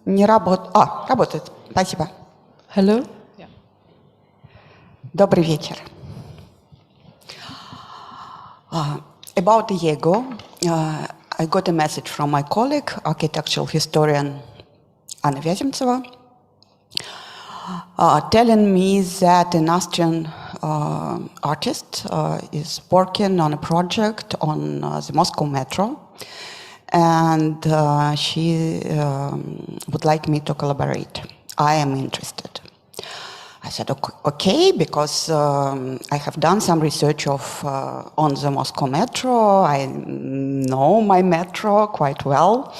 Не работает. Работает. Спасибо. Hello? Yeah. Добрый вечер. About a year ago, I got a message from my colleague, architectural historian Anna Bronovitskaya, telling me that an Austrian artist is working on a project on the Moscow Metro, and she would like me to collaborate. I am interested. I said, okay, because I have done some research on the Moscow Metro. I know my metro quite well.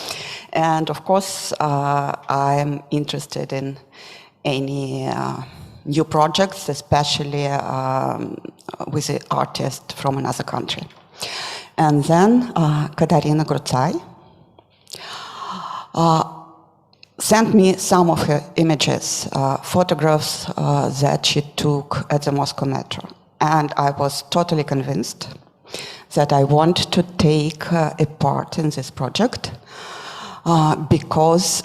And of course, I'm interested in any new projects, especially with an artist from another country. And then Katharina Gruzei sent me some of her images, photographs that she took at the Moscow Metro. And I was totally convinced that I want to take a part in this project because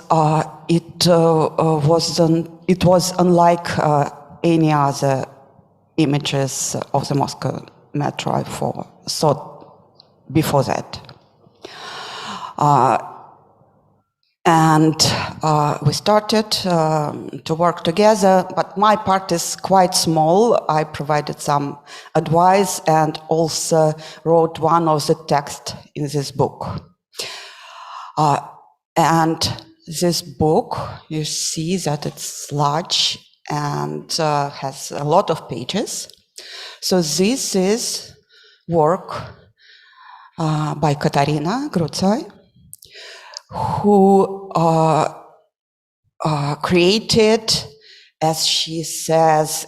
it was unlike any other images of the Moscow Metro I saw before that. And we started to work together, but my part is quite small. I provided some advice and also wrote one of the texts in this book. And this book, you see that it's large and has a lot of pages. So this is work by Katharina Gruzei, who created, as she says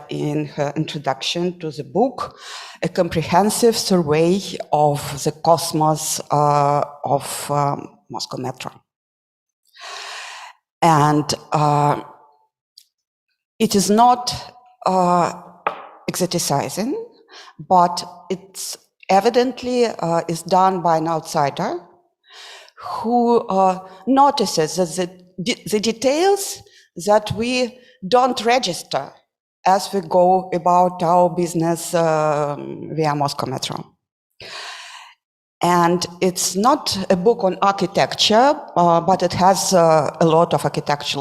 in her introduction to the book, a comprehensive survey of the cosmos of Moscow Metro. And it is not exoticizing, but it's evidently is done by an outsider who notices that the details that we don't register as we go about our business via Moscow Metro. And it's not a book on architecture, but it has a lot of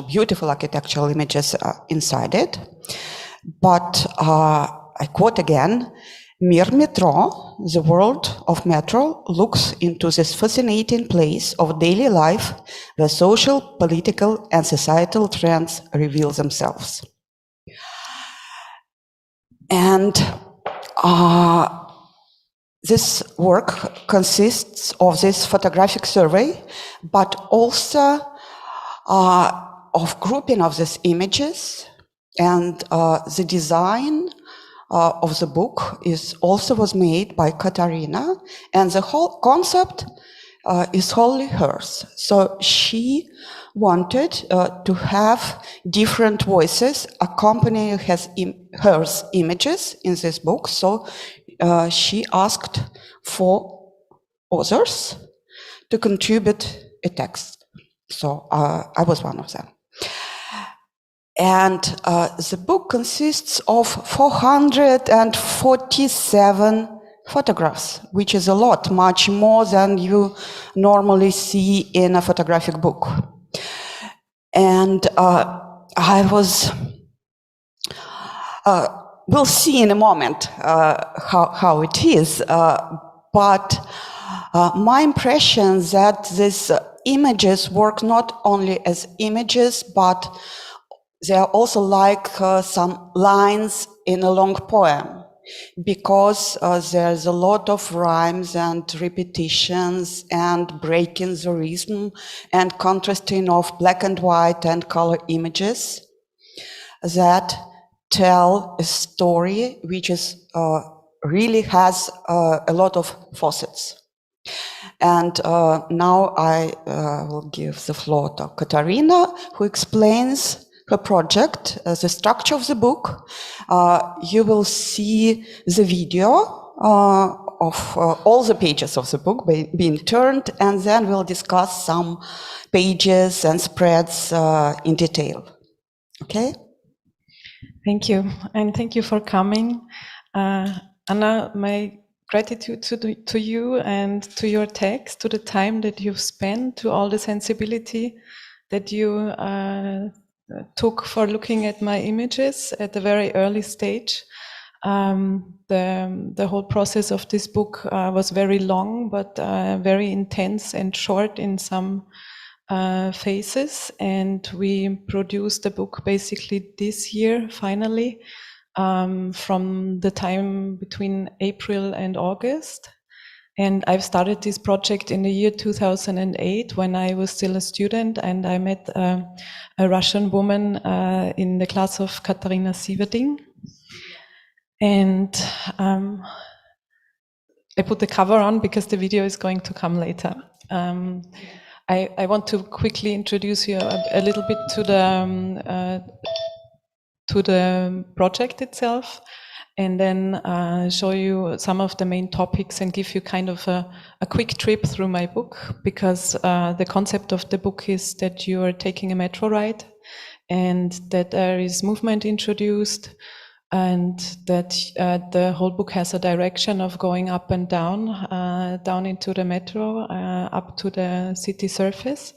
beautiful architectural images inside it. But I quote again, Mir Metro, the world of metro, looks into this fascinating place of daily life where social, political, and societal trends reveal themselves. And this work consists of this photographic survey, but also of grouping of these images, and the design of the book was made by Katharina, and the whole concept is wholly hers. So she wanted to have different voices accompanying her images in this book. So she asked for authors to contribute a text. So I was one of them. And the book consists of 447 photographs, which is a lot, much more than you normally see in a photographic book. And we'll see in a moment how it is, but my impression that these images work not only as images, but they are also like some lines in a long poem, because there's a lot of rhymes and repetitions and breaking the rhythm and contrasting of black and white and color images that tell a story which is really has a lot of facets. And now I will give the floor to Katharina, who explains her project, the structure of the book. You will see the video of all the pages of the book being turned, and then we'll discuss some pages and spreads in detail. Okay? Thank you, and thank you for coming. Anna, my gratitude to you and to your text, to the time that you've spent, to all the sensibility that you took for looking at my images at a very early stage. The whole process of this book was very long, but very intense and short in some phases, and we produced the book basically this year, finally, from the time between April and August. And I've started this project in the year 2008 when I was still a student, and I met a Russian woman in the class of Katharina Gruzei. And I put the cover on because the video is going to come later. I want to quickly introduce you a little bit to the project itself, and then show you some of the main topics and give you kind of a quick trip through my book, because the concept of the book is that you are taking a metro ride and that there is movement introduced, and that the whole book has a direction of going up and down, down into the metro, up to the city surface.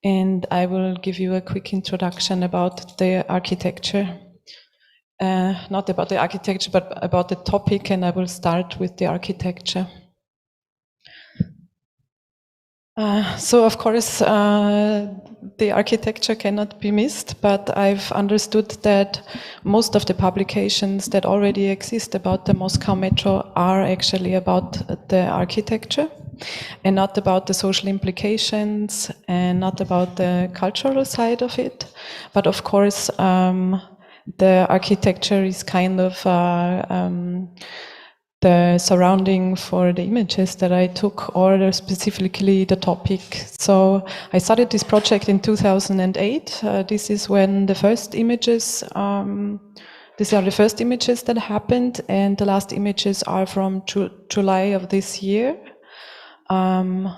And I will give you a quick introduction about the architecture. Not about the architecture, but about the topic, and I will start with the architecture. So of course, the architecture cannot be missed, but I've understood that most of the publications that already exist about the Moscow Metro are actually about the architecture and not about the social implications and not about the cultural side of it. But of course, the architecture is kind of the surrounding for the images that I took, or specifically the topic. So I started this project in 2008. This is when the first images, these are the first images that happened, and the last images are from July of this year. For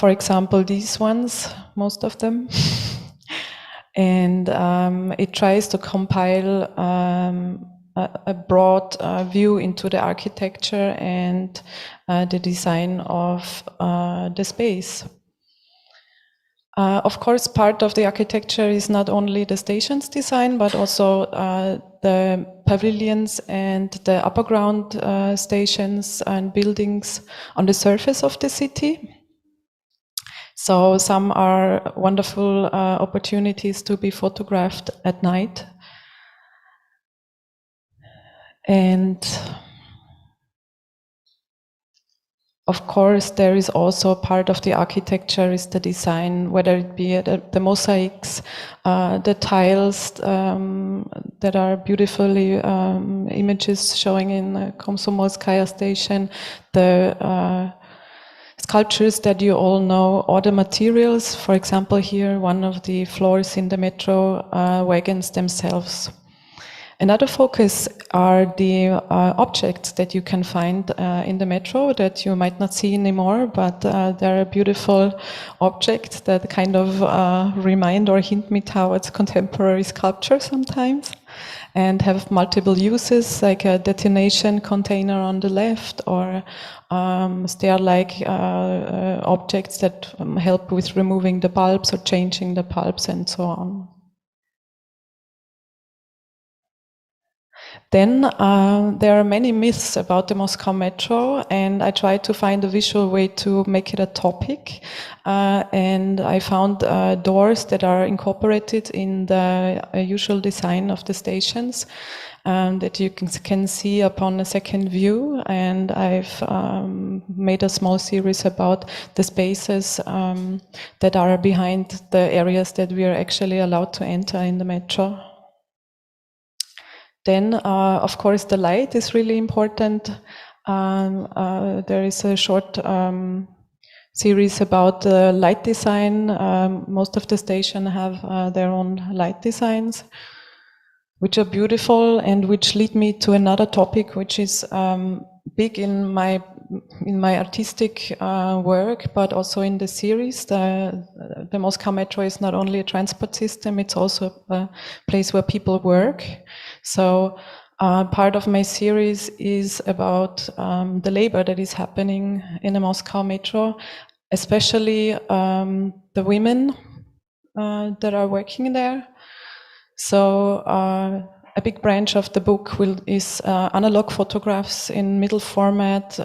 example, these ones, most of them. And it tries to compile a broad view into the architecture and the design of the space. Of course, part of the architecture is not only the station's design, but also the pavilions and the upper ground stations and buildings on the surface of the city. So some are wonderful opportunities to be photographed at night. And of course, there is also part of the architecture is the design, whether it be the mosaics, the tiles that are beautifully images showing in Komsomolskaya station, the sculptures that you all know, or the materials. For example, here, one of the floors in the metro wagons themselves. Another focus are the objects that you can find in the metro that you might not see anymore, but they're beautiful objects that kind of remind or hint me towards contemporary sculpture sometimes, and have multiple uses, like a detonation container on the left, or stair-like objects that help with removing the bulbs or changing the bulbs and so on. Then there are many myths about the Moscow Metro, and I tried to find a visual way to make it a topic. And I found doors that are incorporated in the usual design of the stations that you can see upon a second view. And I've made a small series about the spaces that are behind the areas that we are actually allowed to enter in the metro. Then, of course, the light is really important. There is a short series about light design. Most of the stations have their own light designs, which are beautiful and which lead me to another topic, which is big in my artistic work, but also in the series. The Moscow Metro is not only a transport system; it's also a place where people work. So part of my series is about the labor that is happening in the Moscow Metro, especially the women that are working there. So a big branch of the book is analog photographs in middle format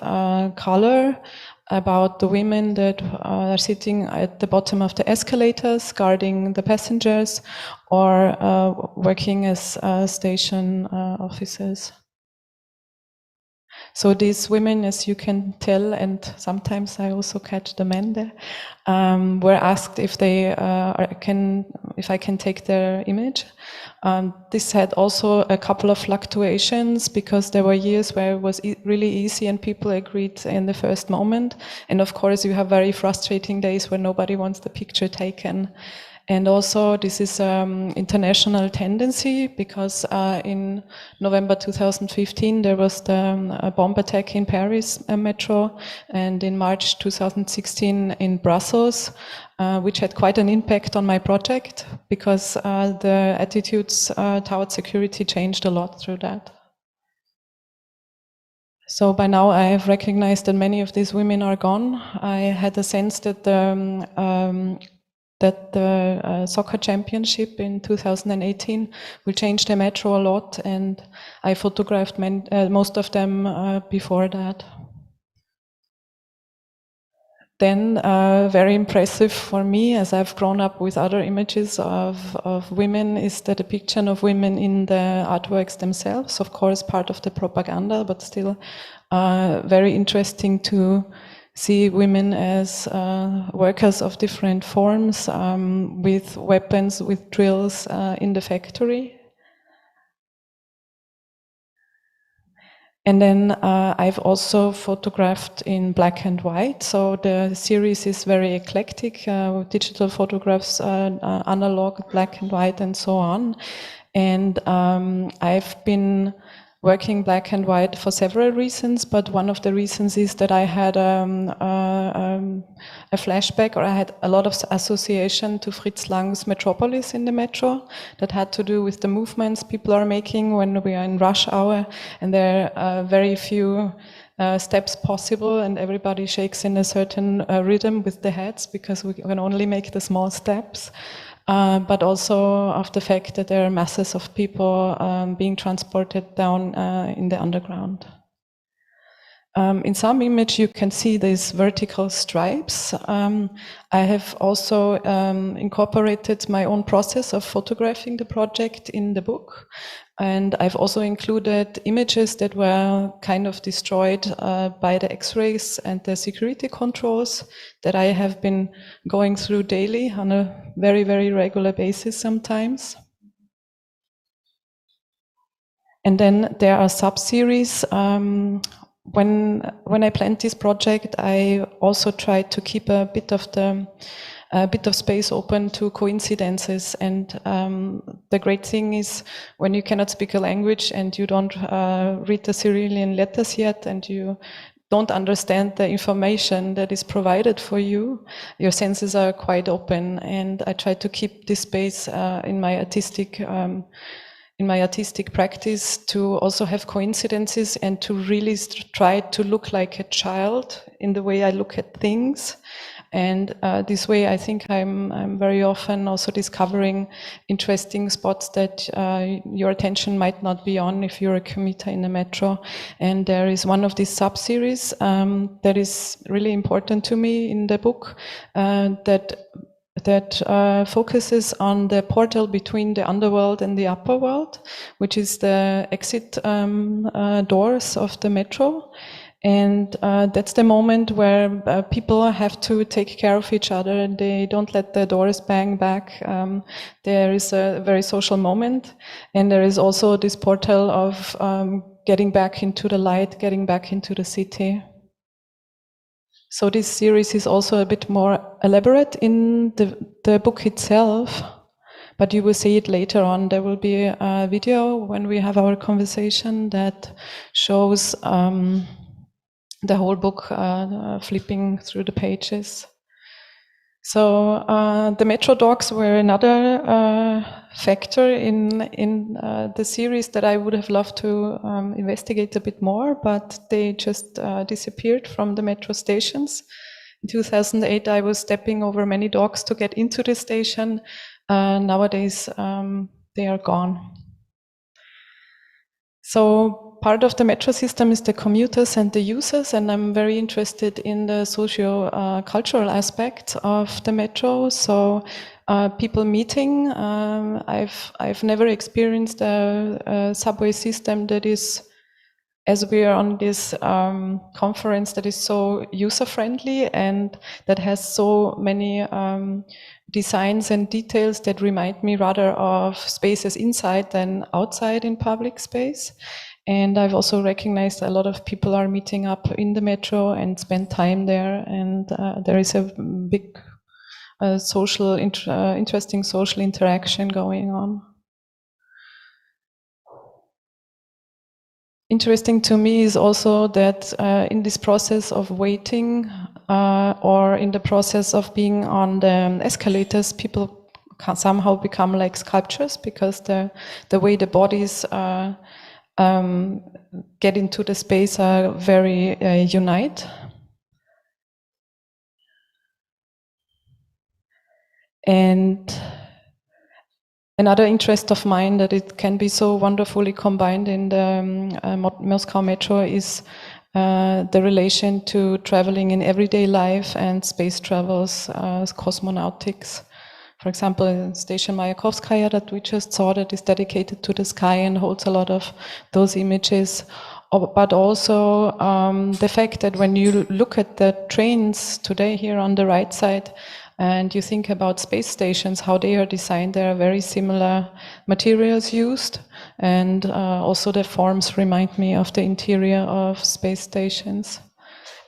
color about the women that are sitting at the bottom of the escalators, guarding the passengers, or working as station officers. So these women, as you can tell, and sometimes I also catch the men there, were asked if if I can take their image. This had also a couple of fluctuations because there were years where it was really easy and people agreed in the first moment. And of course, you have very frustrating days where nobody wants the picture taken. And also, this is international tendency because in November 2015 there was the bomb attack in Paris metro, and in March 2016 in Brussels, which had quite an impact on my project because the attitudes towards security changed a lot through that. So by now I have recognized that many of these women are gone. I had a sense that the soccer championship in 2018 will change the metro a lot, and I photographed most of them before that. Then very impressive for me, as I've grown up with other images of women, is the depiction of women in the artworks themselves. Of course, part of the propaganda, but still very interesting to see women as workers of different forms, with weapons, with drills in the factory. And then I've also photographed in black and white. So the series is very eclectic, digital photographs, analog, black and white, and so on. And I've been working black and white for several reasons, but one of the reasons is that I had a flashback, or I had a lot of association to Fritz Lang's Metropolis in the metro that had to do with the movements people are making when we are in rush hour, and there are very few steps possible, and everybody shakes in a certain rhythm with the heads because we can only make the small steps. But also of the fact that there are masses of people being transported down in the underground. In some image you can see these vertical stripes. I have also incorporated my own process of photographing the project in the book. And I've also included images that were kind of destroyed by the X-rays and the security controls that I have been going through daily on a very, very regular basis sometimes. And then there are sub-series. When I planned this project, I also tried to keep a bit of space open to coincidences. And the great thing is when you cannot speak a language and you don't read the Cyrillian letters yet, and you don't understand the information that is provided for you, your senses are quite open. And I try to keep this space in my artistic practice to also have coincidences and to really try to look like a child in the way I look at things. And this way, I think I'm very often also discovering interesting spots that your attention might not be on if you're a commuter in the metro. And there is one of these sub-series that is really important to me in the book that focuses on the portal between the underworld and the upper world, which is the exit doors of the metro. And that's the moment where people have to take care of each other and they don't let the doors bang back. There is a very social moment. And there is also this portal of getting back into the light, getting back into the city. So this series is also a bit more elaborate in the book itself, but you will see it later on. There will be a video when we have our conversation that shows the whole book, flipping through the pages. So the metro dogs were another factor in the series that I would have loved to investigate a bit more, but they just disappeared from the metro stations. In 2008, I was stepping over many dogs to get into the station. Nowadays, they are gone. So part of the metro system is the commuters and the users, and I'm very interested in the socio-cultural aspect of the metro. So people meeting. I've never experienced a subway system that is, as we are on this conference, that is so user-friendly and that has so many designs and details that remind me rather of spaces inside than outside in public space. And I've also recognized a lot of people are meeting up in the metro and spend time there, and there is a big interesting social interaction going on. Interesting to me is also that in this process of waiting or in the process of being on the escalators, people can somehow become like sculptures, because the way the bodies get into the space are very unite. And another interest of mine that it can be so wonderfully combined in the Moscow Metro is the relation to traveling in everyday life and space travels, cosmonautics. For example, in Station Mayakovskaya that we just saw, that is dedicated to the sky and holds a lot of those images. But also the fact that when you look at the trains today here on the right side, and you think about space stations, how they are designed, there are very similar materials used, and also the forms remind me of the interior of space stations.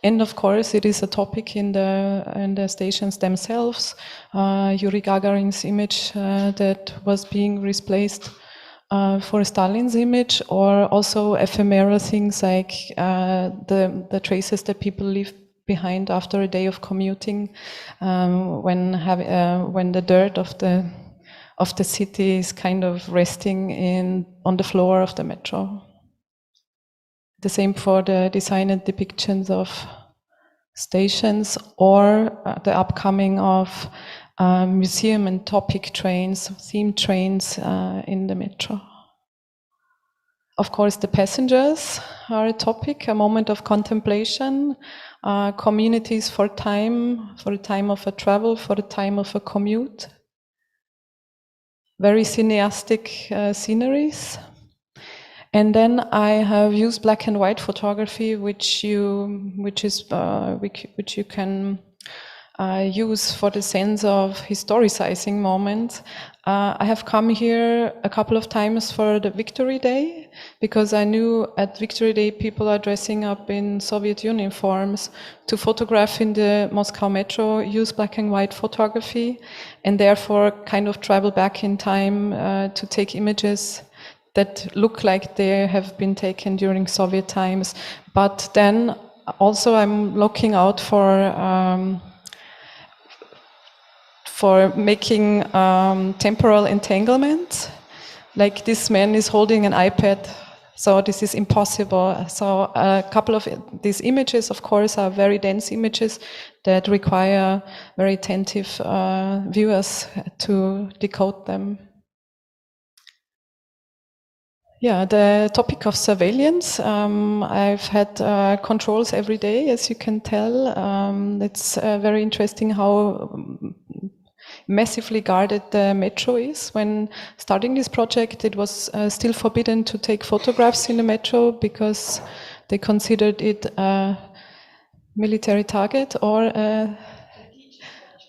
And of course, it is a topic in the stations themselves. Yuri Gagarin's image that was being replaced for Stalin's image, or also ephemeral things like the traces that people leave behind after a day of commuting, when the dirt of the city is kind of resting on the floor of the metro. The same for the design and depictions of stations, or the upcoming of museum and topic trains, themed trains in the metro. Of course, the passengers are a topic, a moment of contemplation, communities for the time of a travel, for the time of a commute. Very cineastic sceneries. And then I have used black and white photography, which you can use for the sense of historicizing moments. I have come here a couple of times for the Victory Day, because I knew at Victory Day people are dressing up in Soviet uniforms to photograph in the Moscow Metro, use black and white photography, and therefore kind of travel back in time to take images that look like they have been taken during Soviet times. But then also I'm looking out for making temporal entanglement. Like this man is holding an iPad, so this is impossible. So a couple of these images, of course, are very dense images that require very attentive viewers to decode them. Yeah, the topic of surveillance. I've had controls every day, as you can tell. It's very interesting how massively guarded the metro is. When starting this project, it was still forbidden to take photographs in the metro because they considered it a military target or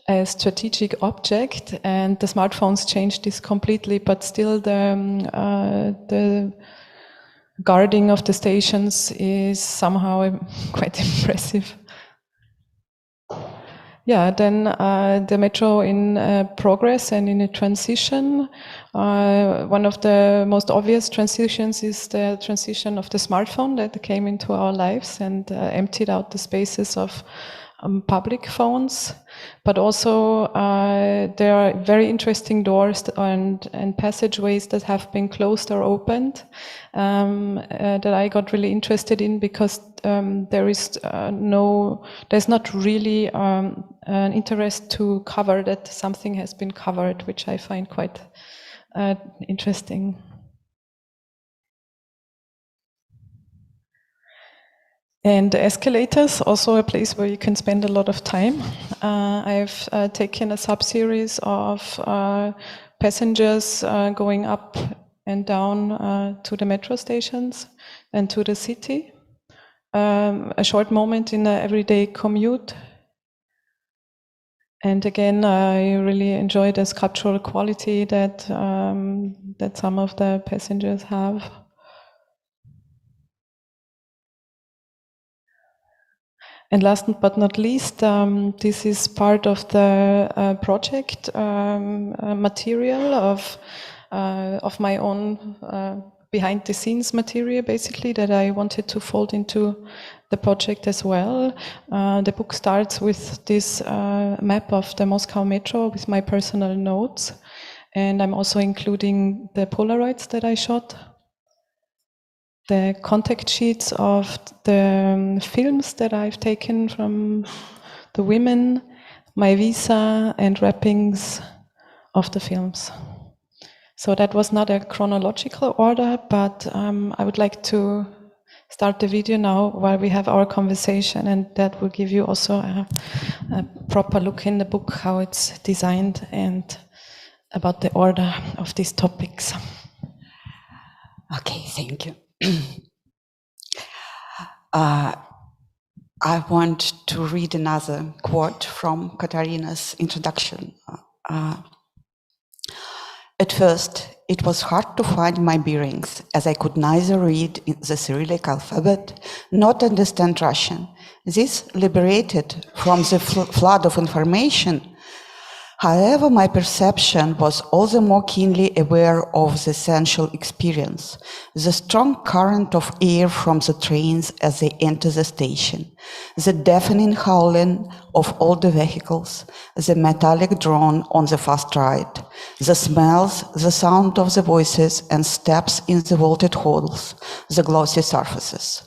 a strategic object, and the smartphones changed this completely, but still the guarding of the stations is somehow quite impressive. Yeah, then the metro in progress and in a transition. One of the most obvious transitions is the transition of the smartphone that came into our lives and emptied out the spaces of public phones. But also there are very interesting doors and passageways that have been closed or opened that I got really interested in, because there's not really an interest to cover that something has been covered, which I find quite interesting. And escalators, also a place where you can spend a lot of time. I've taken a sub-series of passengers going up and down to the metro stations and to the city. A short moment in an everyday commute. And again, I really enjoy the sculptural quality that some of the passengers have. And last but not least, this is part of the project material of my own behind-the-scenes material, basically, that I wanted to fold into the project as well. The book starts with this map of the Moscow Metro with my personal notes, and I'm also including the Polaroids that I shot, the contact sheets of the films that I've taken from the women, my visa, and wrappings of the films. So that was not a chronological order, but I would like to start the video now while we have our conversation, and that will give you also a proper look in the book, how it's designed and about the order of these topics. Okay, thank you. I want to read another quote from Katharina's introduction. At first, it was hard to find my bearings, as I could neither read the Cyrillic alphabet nor understand Russian. This liberated from the flood of information. However, my perception was all the more keenly aware of the essential experience, the strong current of air from the trains as they enter the station, the deafening howling of all the vehicles, the metallic drone on the fast ride, the smells, the sound of the voices and steps in the vaulted halls, the glossy surfaces.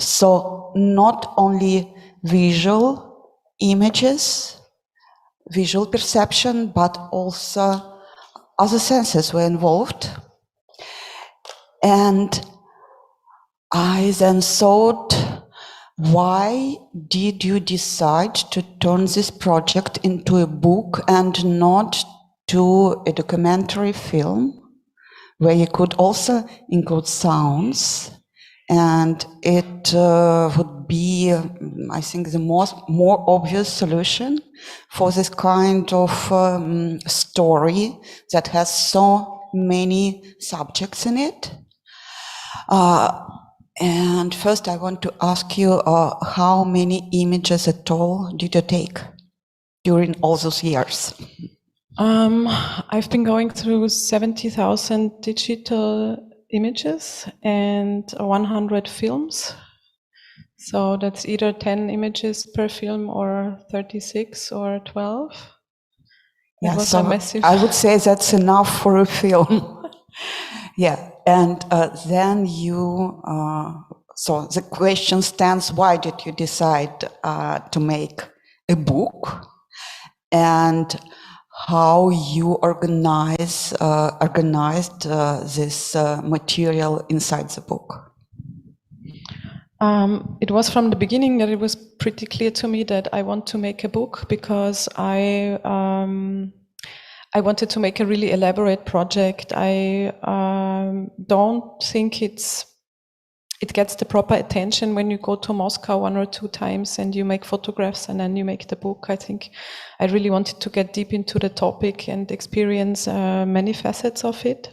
So not only visual images, visual perception, but also other senses were involved. And I then thought, why did you decide to turn this project into a book and not to a documentary film, where you could also include sounds? And it would be, I think, the more obvious solution for this kind of story that has so many subjects in it. And first I want to ask you, how many images at all did you take during all those years? I've been going through 70,000 digital images and 100 films. So that's either 10 images per film or 36 or 12. Yeah, was so a massive... I would say that's enough for a film. Yeah, and then you, so the question stands, why did you decide to make a book? And how you organized this material inside the book? It was from the beginning that it was pretty clear to me that I want to make a book, because I wanted to make a really elaborate project. I don't think it gets the proper attention when you go to Moscow 1 or 2 times and you make photographs and then you make the book. I think I really wanted to get deep into the topic and experience many facets of it.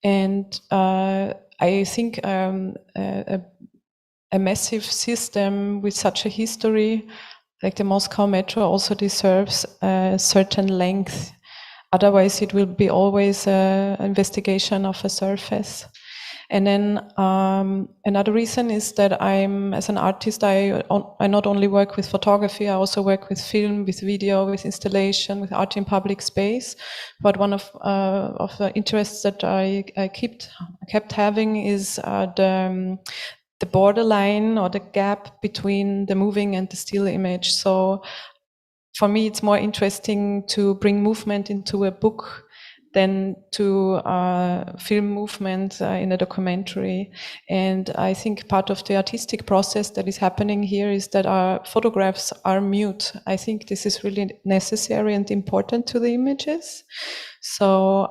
And I think a massive system with such a history like the Moscow Metro also deserves a certain length. Otherwise, it will be always an investigation of a surface. And then another reason is that as an artist, I not only work with photography, I also work with film, with video, with installation, with art in public space. But one of the interests that I kept having is the borderline or the gap between the moving and the still image. So for me, it's more interesting to bring movement into a book than to film movement in a documentary. And I think part of the artistic process that is happening here is that our photographs are mute. I think this is really necessary and important to the images. So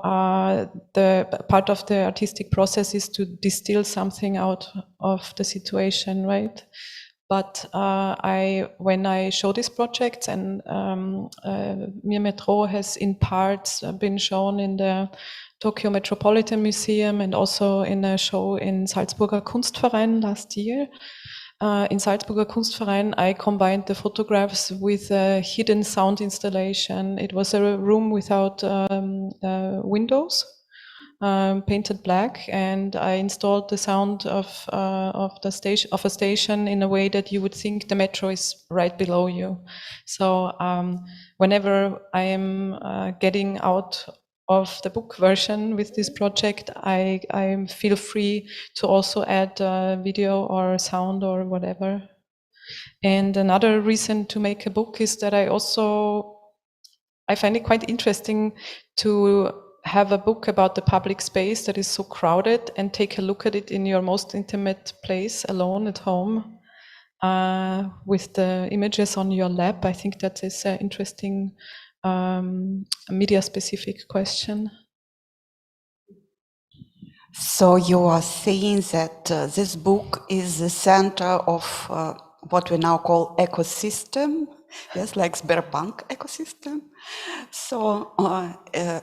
the part of the artistic process is to distill something out of the situation, right? But when I show these projects, and Mir Metro has in parts been shown in the Tokyo Metropolitan Museum and also in a show in Salzburger Kunstverein last year. In Salzburger Kunstverein, I combined the photographs with a hidden sound installation. It was a room without windows, painted black, and I installed the sound of a station in a way that you would think the metro is right below you. So whenever I am getting out of the book version with this project, I feel free to also add video or sound or whatever. And another reason to make a book is that I find it quite interesting to have a book about the public space that is so crowded and take a look at it in your most intimate place, alone at home, with the images on your lap. I think that is an interesting media-specific question. So you are saying that this book is the center of what we now call ecosystem, yes, like Sberbank ecosystem. So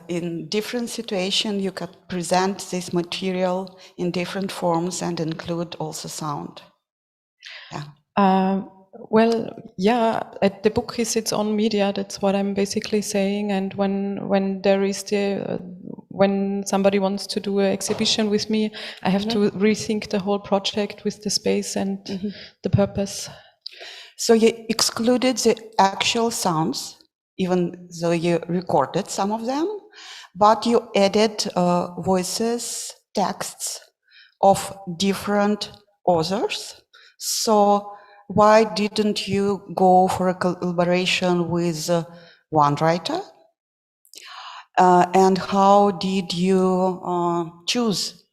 in different situations, you can present this material in different forms and include also sound. Yeah. Well, yeah, the book is its own media. That's what I'm basically saying. And when there is when somebody wants to do an exhibition with me, I have to rethink the whole project with the space and the purpose. So you excluded the actual sounds, even though you recorded some of them, but you added voices, texts of different authors. So why didn't you go for a collaboration with one writer? And how did you choose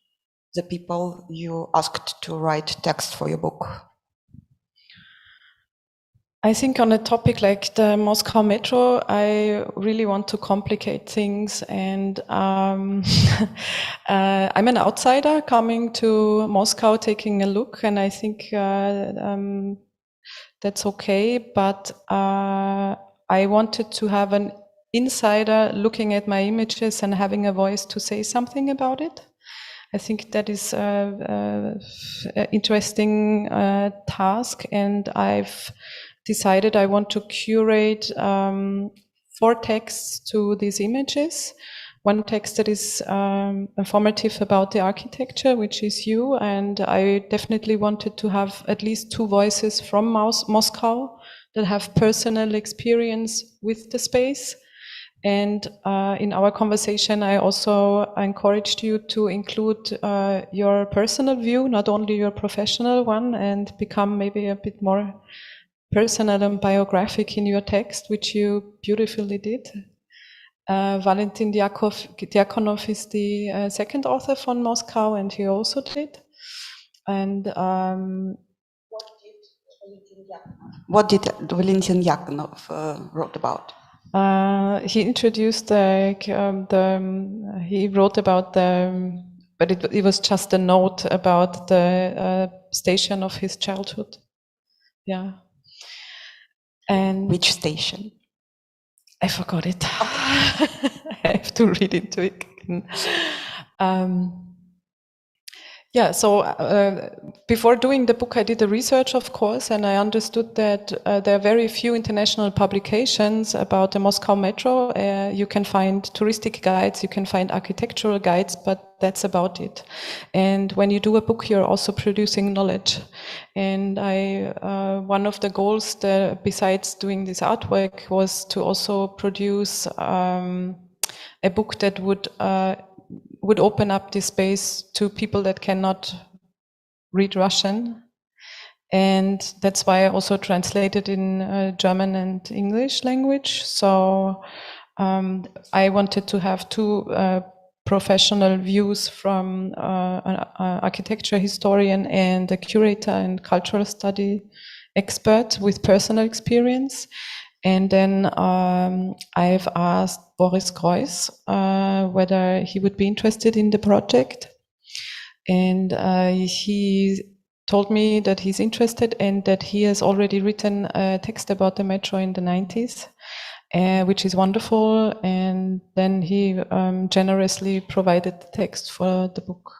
the people you asked to write text for your book? I think on a topic like the Moscow Metro, I really want to complicate things, and I'm an outsider coming to Moscow, taking a look, and I think that's okay, but I wanted to have an insider looking at my images and having a voice to say something about it. I think that is an interesting task, and I've decided I want to curate 4 texts to these images. One text that is informative about the architecture, which is you, and I definitely wanted to have at least 2 voices from Moscow that have personal experience with the space. And in our conversation, I also encouraged you to include your personal view, not only your professional one, and become maybe a bit more personal and biographic in your text, which you beautifully did. Valentin Diakonov is the second author from Moscow, and he also did. And what did Valentin Diakonov wrote about? He introduced he wrote about but it was just a note about the station of his childhood. Yeah. And which station? I forgot it. I have to read into it again. Yeah, so before doing the book, I did the research, of course, and I understood that there are very few international publications about the Moscow Metro. You can find touristic guides, you can find architectural guides, but that's about it. And when you do a book, you're also producing knowledge. And one of the goals that, besides doing this artwork, was to also produce a book that would open up this space to people that cannot read Russian. And that's why I also translated in German and English language. So I wanted to have two professional views from an architecture historian and a curator and cultural study expert with personal experience. And then I've asked Boris Greuß whether he would be interested in the project. And he told me that he's interested and that he has already written a text about the metro in the 90s, which is wonderful. And then he generously provided the text for the book.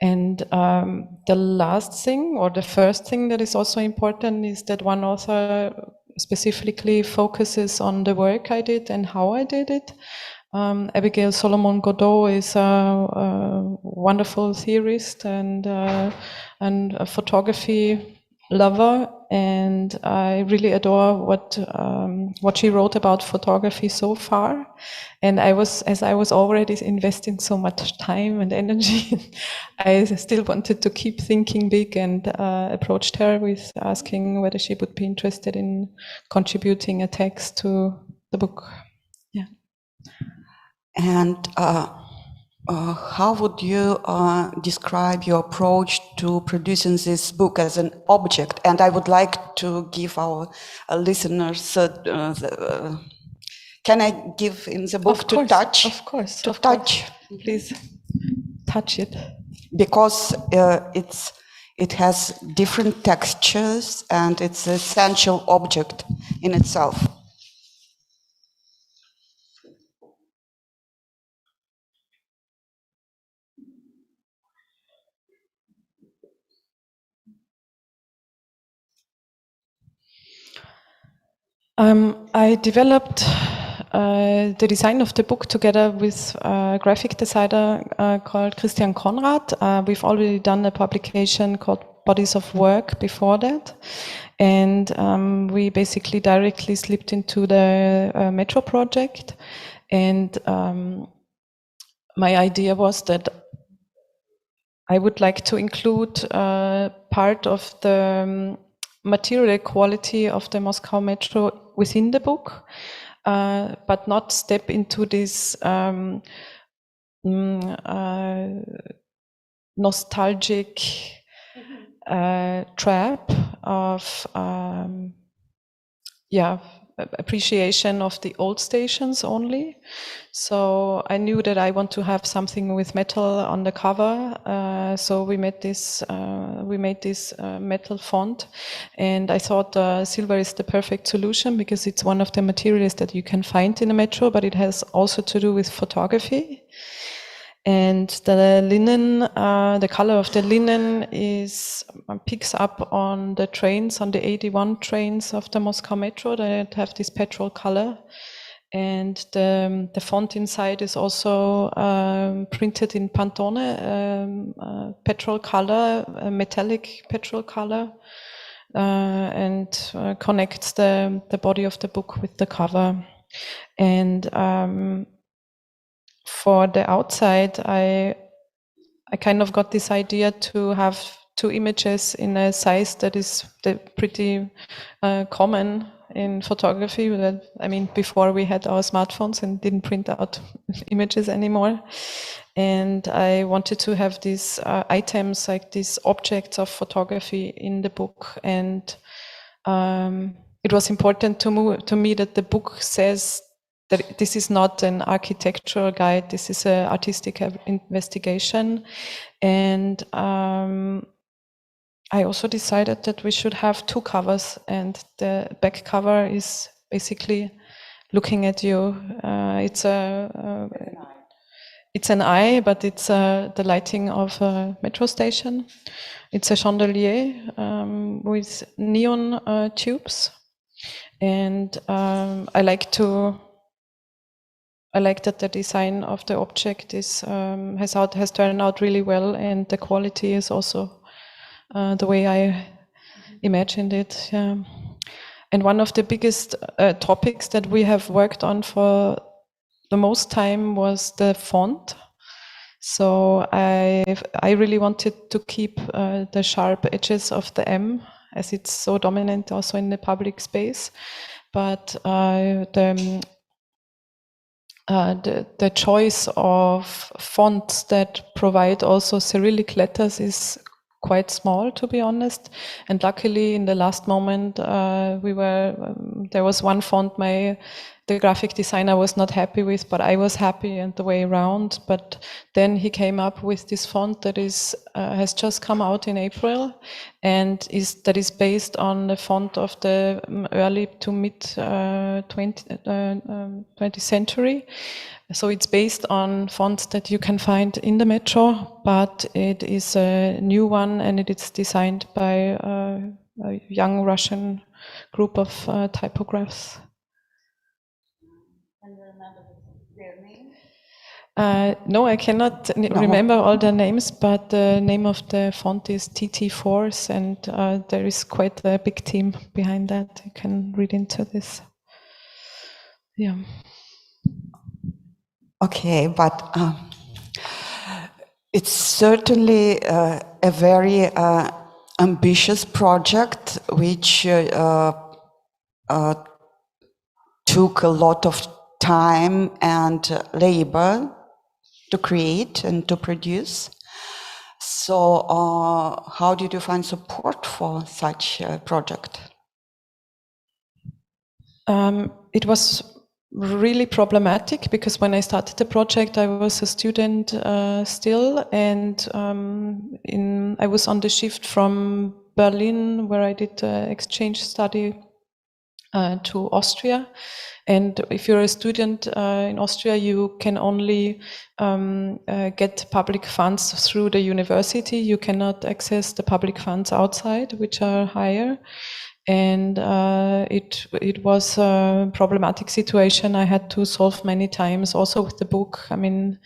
And the last thing, or the first thing that is also important, is that one author specifically focuses on the work I did and how I did it. Abigail Solomon Godot is a wonderful theorist and a photography lover, and I really adore what she wrote about photography so far. And as I was already investing so much time and energy, I still wanted to keep thinking big, and approached her with asking whether she would be interested in contributing a text to the book. Yeah. And how would you describe your approach to producing this book as an object? And I would like to give our listeners, can I give in the book to touch? Of course. To touch. Please touch it. Because it has different textures and it's an essential object in itself. I developed the design of the book together with a graphic designer called Christian Konrad. We've already done a publication called Bodies of Work before that. And we basically directly slipped into the Metro project. And my idea was that I would like to include part of the material quality of the Moscow Metro within the book, but not step into this nostalgic trap of appreciation of the old stations only. So I knew that I want to have something with metal on the cover. So we made this metal font, and I thought silver is the perfect solution because it's one of the materials that you can find in the metro, but it has also to do with photography. And the linen, the color of the linen picks up on the trains, on the 81 trains of the Moscow Metro that have this petrol color. And the font inside is also printed in Pantone, petrol color, metallic petrol color, and connects the body of the book with the cover. And for the outside, I kind of got this idea to have two images in a size that is pretty common in photography. Before we had our smartphones and didn't print out images anymore. And I wanted to have these items, like these objects of photography in the book. And it was important to me that the book says that this is not an architectural guide, this is an artistic investigation. And I also decided that we should have two covers, and the back cover is basically looking at you. it's an eye, but it's the lighting of a metro station. It's a chandelier with neon tubes, and I like that the design of the object is has turned out really well, and the quality is also the way I imagined it. Yeah. And one of the biggest topics that we have worked on for the most time was the font. So I really wanted to keep the sharp edges of the M, as it's so dominant also in the public space. But the choice of fonts that provide also Cyrillic letters is quite small, to be honest. And luckily, in the last moment, there was one font the graphic designer was not happy with, but I was happy, and the way around. But then he came up with this font that has just come out in April, and that is based on the font of the early to mid 20th century. So it's based on fonts that you can find in the metro, but it is a new one, and it is designed by a young Russian group of typographs. Can you remember their name? No, I cannot remember all the names, but the name of the font is TT Force, and there is quite a big team behind that. You can read into this. Yeah. Okay, but it's certainly a very ambitious project, which took a lot of time and labor to create and to produce. So how did you find support for such a project? It was really problematic, because when I started the project, I was a student still, and I was on the shift from Berlin, where I did exchange study, to Austria. And if you're a student in Austria, you can only get public funds through the university. You cannot access the public funds outside, which are higher. And it was a problematic situation I had to solve many times, also with the book. I mean,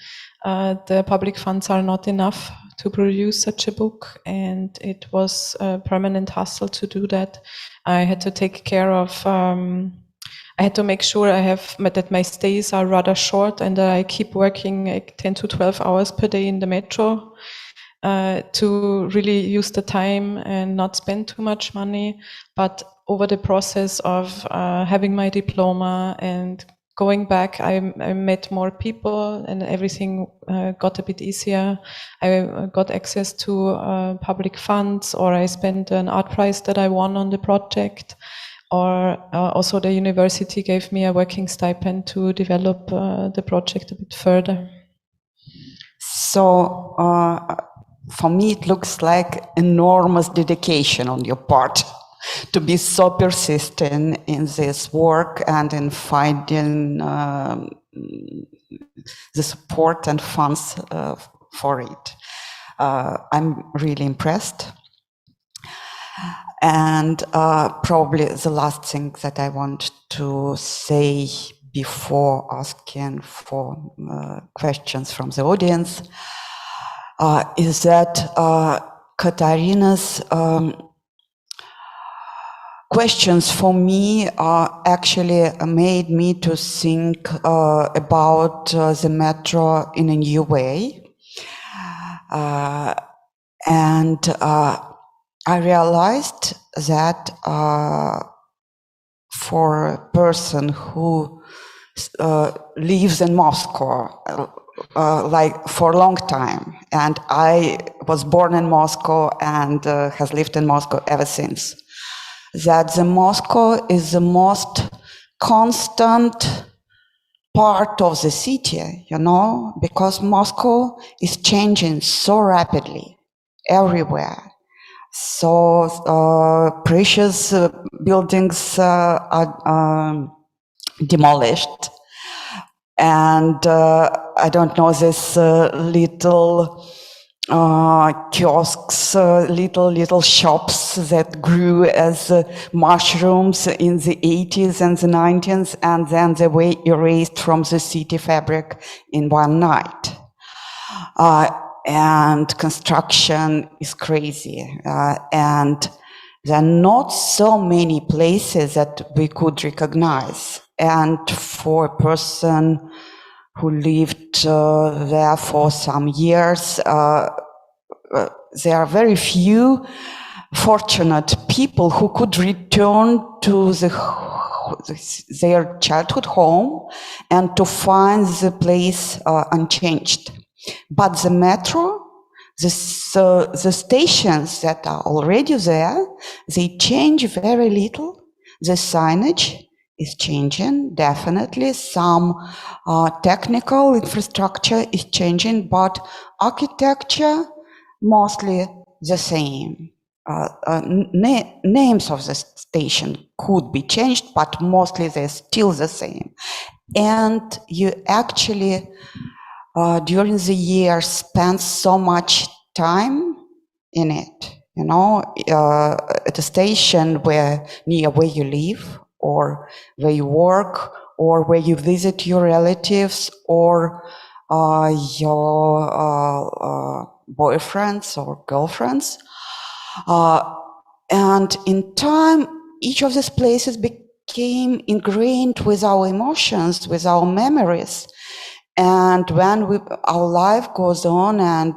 the public funds are not enough to produce such a book, and it was a permanent hassle to do that. I had to take care of, I had to make sure that my stays are rather short, and that I keep working like 10 to 12 hours per day in the metro to really use the time and not spend too much money. But over the process of having my diploma and going back, I met more people, and everything got a bit easier. I got access to public funds, or I spent an art prize that I won on the project, or also the university gave me a working stipend to develop the project a bit further. So for me, it looks like enormous dedication on your part to be so persistent in this work and in finding the support and funds for it. I'm really impressed. And probably the last thing that I want to say before asking for questions from the audience is that Katharina's questions for me actually made me to think about the metro in a new way. And I realized that for a person who lives in Moscow, like for a long time, and I was born in Moscow and has lived in Moscow ever since, that the Moscow is the most constant part of the city, you know, because Moscow is changing so rapidly everywhere. So precious buildings are demolished. And I don't know, this little kiosks, little shops that grew as mushrooms in the 80s and the 90s, and then they were erased from the city fabric in one night. And construction is crazy. And there are not so many places that we could recognize. And for a person who lived there for some years, there are very few fortunate people who could return to their childhood home and to find the place unchanged. But the metro, the stations that are already there, they change very little. The signage is changing, definitely. Some technical infrastructure is changing, but architecture, mostly the same. Names of the station could be changed, but mostly they're still the same. And you actually, during the year, spend so much time in it, you know, at a station near where you live, or where you work, or where you visit your relatives, or your boyfriends or girlfriends. And in time, each of these places became ingrained with our emotions, with our memories. And when our life goes on and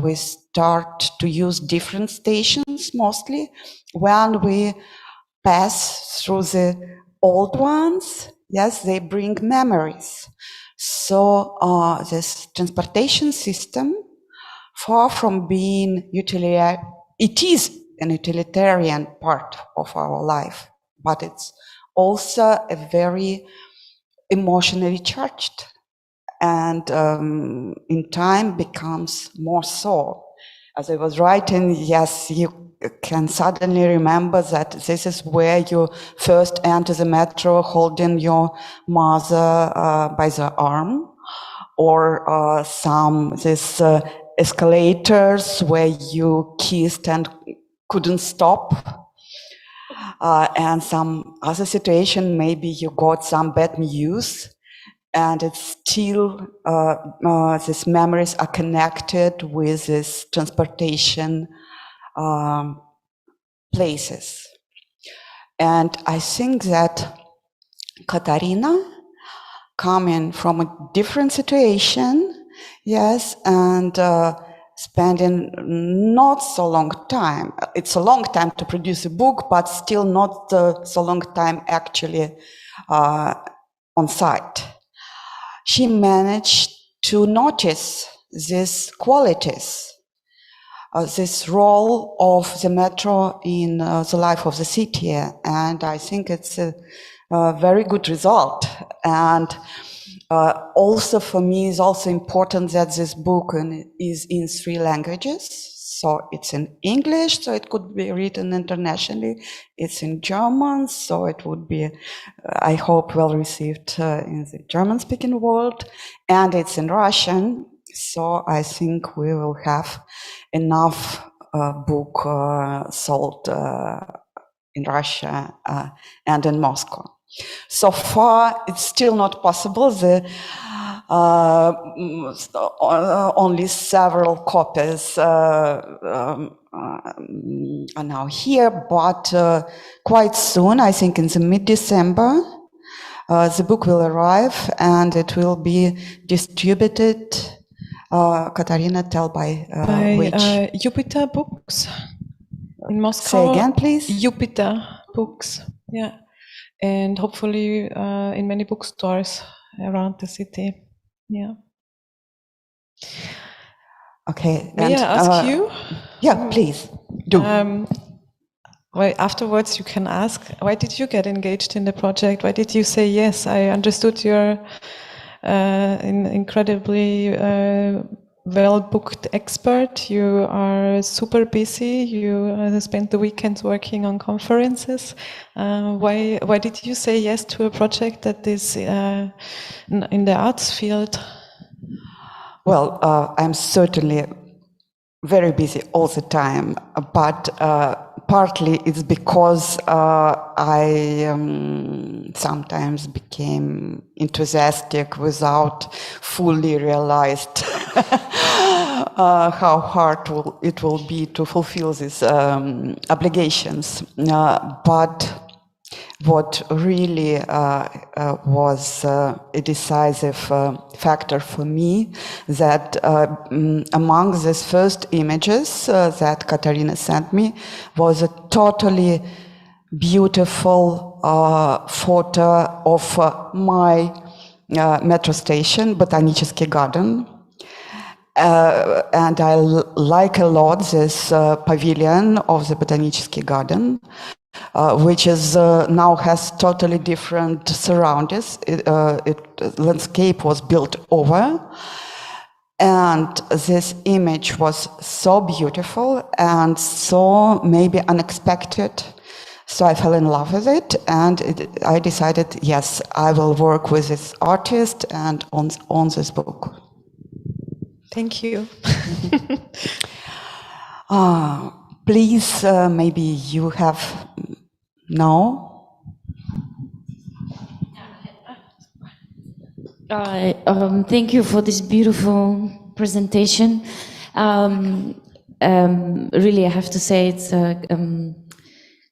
we start to use different stations, mostly, when we pass through the old ones, yes, they bring memories. So this transportation system, far from being utilitarian, it is an utilitarian part of our life, but it's also a very emotionally charged, and in time becomes more so. As I was writing, yes, you can suddenly remember that this is where you first enter the metro holding your mother by the arm, or these escalators where you kissed and couldn't stop. And some other situation, maybe you got some bad news, and it's still, these memories are connected with this transportation places. And I think that Katharina, coming from a different situation, yes, and spending not so long time. It's a long time to produce a book, but still not so long time actually on site. She managed to notice these qualities, this role of the metro in the life of the city, and I think it's a very good result. And also for me, it's also important that this book is in 3 languages. So it's in English, so it could be written internationally. It's in German, so it would be, I hope, well received in the German-speaking world. And it's in Russian, so I think we will have enough book sold in Russia and in Moscow. So far, it's still not possible. Only several copies are now here, but quite soon, I think in the mid-December, the book will arrive and it will be distributed. Katharina, tell by which? Jupiter Books in Moscow. Say again, please. Jupiter Books, yeah. And hopefully in many bookstores around the city. Yeah. Okay. May I ask you? Yeah, please do. Well, afterwards you can ask, why did you get engaged in the project? Why did you say yes? I understood your incredibly well-booked expert. You are super busy. You spend the weekends working on conferences. Why did you say yes to a project that is in the arts field? Well, I'm certainly very busy all the time, but partly it's because I sometimes became enthusiastic without fully realized how hard it will be to fulfill these obligations. But what really was a decisive factor for me, that among these first images that Katharina sent me was a totally beautiful photo of my metro station, Botaniический garden. And I like a lot this pavilion of the Botaniический garden, which is now has totally different surroundings. Landscape was built over, and this image was so beautiful and so maybe unexpected. So I fell in love with it, and I decided, yes, I will work with this artist and on this book. Thank you. Please, maybe you have now. Thank you for this beautiful presentation. Really, I have to say it's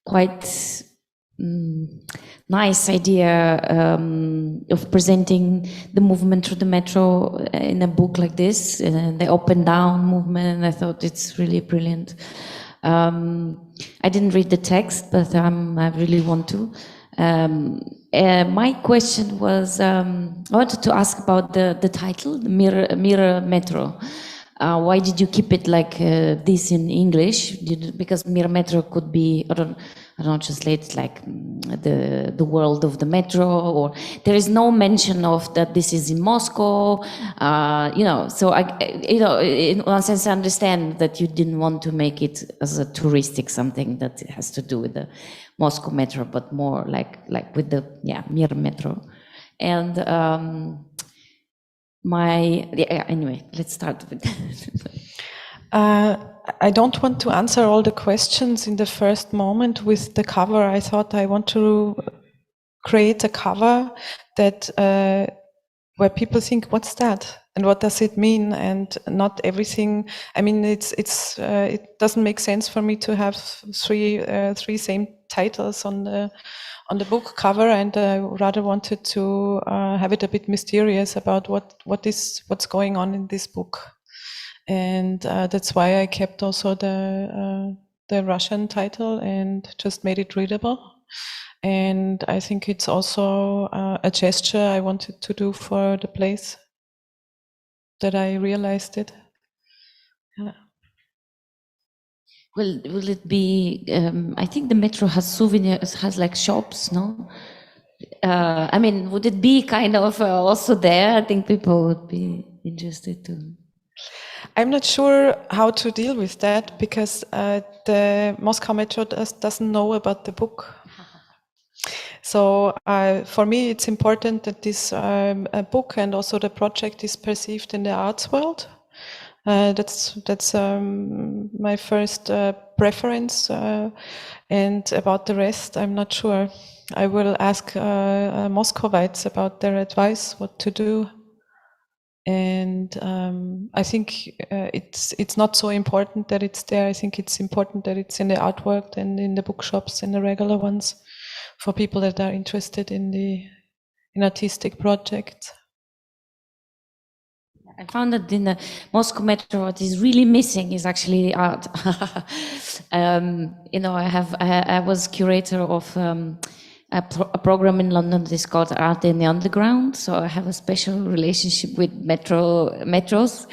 quite nice idea of presenting the movement through the metro in a book like this, the up and down movement, and I thought it's really brilliant. I didn't read the text, but I really want to. My question was, I wanted to ask about the title, the Mir Metro. Why did you keep it like this in English? Because Mir Metro could be, I don't translate like the world of the metro, or there is no mention of that this is in Moscow, so I, in one sense I understand that you didn't want to make it as a touristic something that has to do with the Moscow metro, but more like with the, Mir Metro. And anyway, let's start with I don't want to answer all the questions in the first moment with the cover. I thought I want to create a cover that where people think, what's that? And what does it mean? And not everything. I mean, it doesn't make sense for me to have three same titles on the book cover, and I rather wanted to have it a bit mysterious about what's going on in this book. And that's why I kept also the Russian title and just made it readable. And I think it's also a gesture I wanted to do for the place that I realized it. Yeah. Will it be? I think the metro has souvenirs, has like shops, no? I mean, would it be kind of also there? I think people would be interested to. I'm not sure how to deal with that, because the Moscow Metro doesn't know about the book. So for me, it's important that this book and also the project is perceived in the arts world. That's my first preference, and about the rest, I'm not sure. I will ask Moscovites about their advice, what to do. And I think it's not so important that it's there. I think it's important that it's in the artwork and in the bookshops and the regular ones for people that are interested in artistic projects. I found that in the Moscow Metro, what is really missing is actually art. I was curator of a program in London that is called Art in the Underground. So I have a special relationship with metros.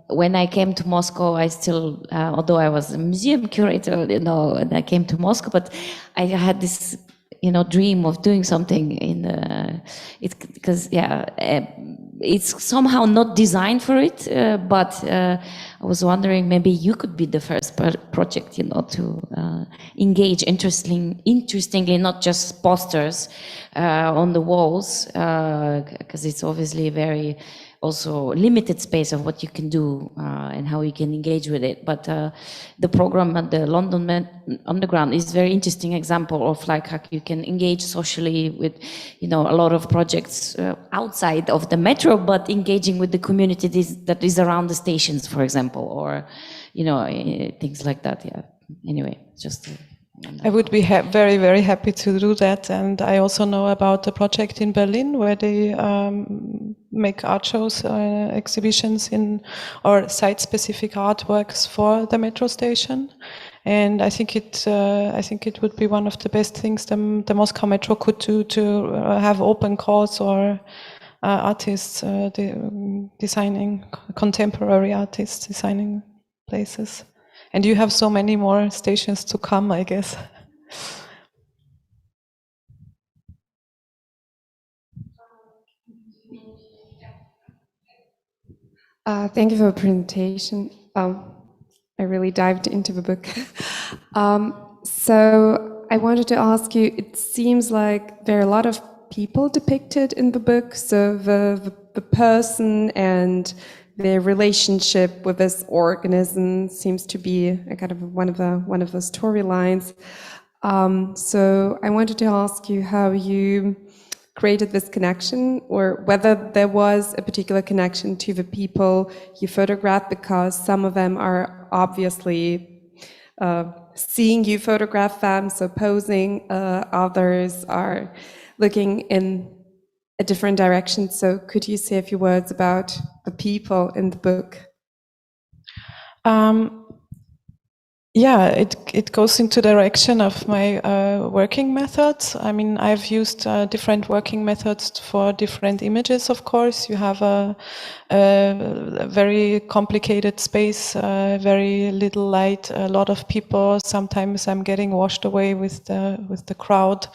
When I came to Moscow, I still, although I was a museum curator, and I came to Moscow, but I had this, dream of doing something in because it's somehow not designed for it, but I was wondering maybe you could be the first project, to engage interestingly, not just posters on the walls, because it's obviously very also limited space of what you can do and how you can engage with it. But the program at the London Underground is a very interesting example of like how you can engage socially with, a lot of projects outside of the metro, but engaging with the community that is around the stations, for example, or, things like that. Yeah. Anyway, just. I would be very, very happy to do that. And I also know about a project in Berlin where they make art shows, exhibitions or site-specific artworks for the metro station. And I think it would be one of the best things the Moscow Metro could do to have open calls or artists designing, contemporary artists designing places. And you have so many more stations to come, I guess. Thank you for the presentation. I really dived into the book. So I wanted to ask you, it seems like there are a lot of people depicted in the book. So the person and their relationship with this organism seems to be a kind of one of the storylines. So I wanted to ask you how you created this connection, or whether there was a particular connection to the people you photographed, because some of them are obviously seeing you photograph them, so posing, others are looking in a different direction. So could you say a few words about the people in the book? Yeah, it goes into the direction of my working methods. I mean, I've used different working methods for different images, of course. You have a very complicated space, very little light, a lot of people. Sometimes I'm getting washed away with the crowd.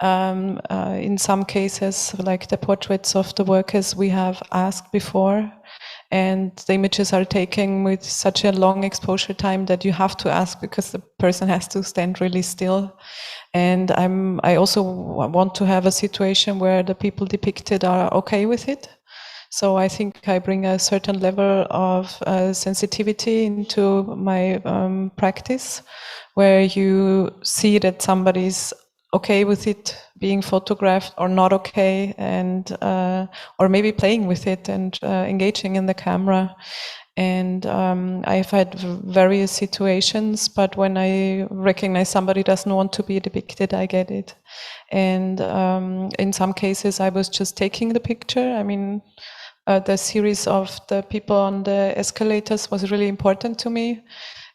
In some cases, like the portraits of the workers, we have asked before. And the images are taken with such a long exposure time that you have to ask, because the person has to stand really still. And I also want to have a situation where the people depicted are okay with it. So I think I bring a certain level of sensitivity into my practice, where you see that somebody's okay with it being photographed or not okay, and or maybe playing with it and engaging in the camera. And I've had various situations, but when I recognize somebody doesn't want to be depicted, I get it. And in some cases, I was just taking the picture. I mean, the series of the people on the escalators was really important to me.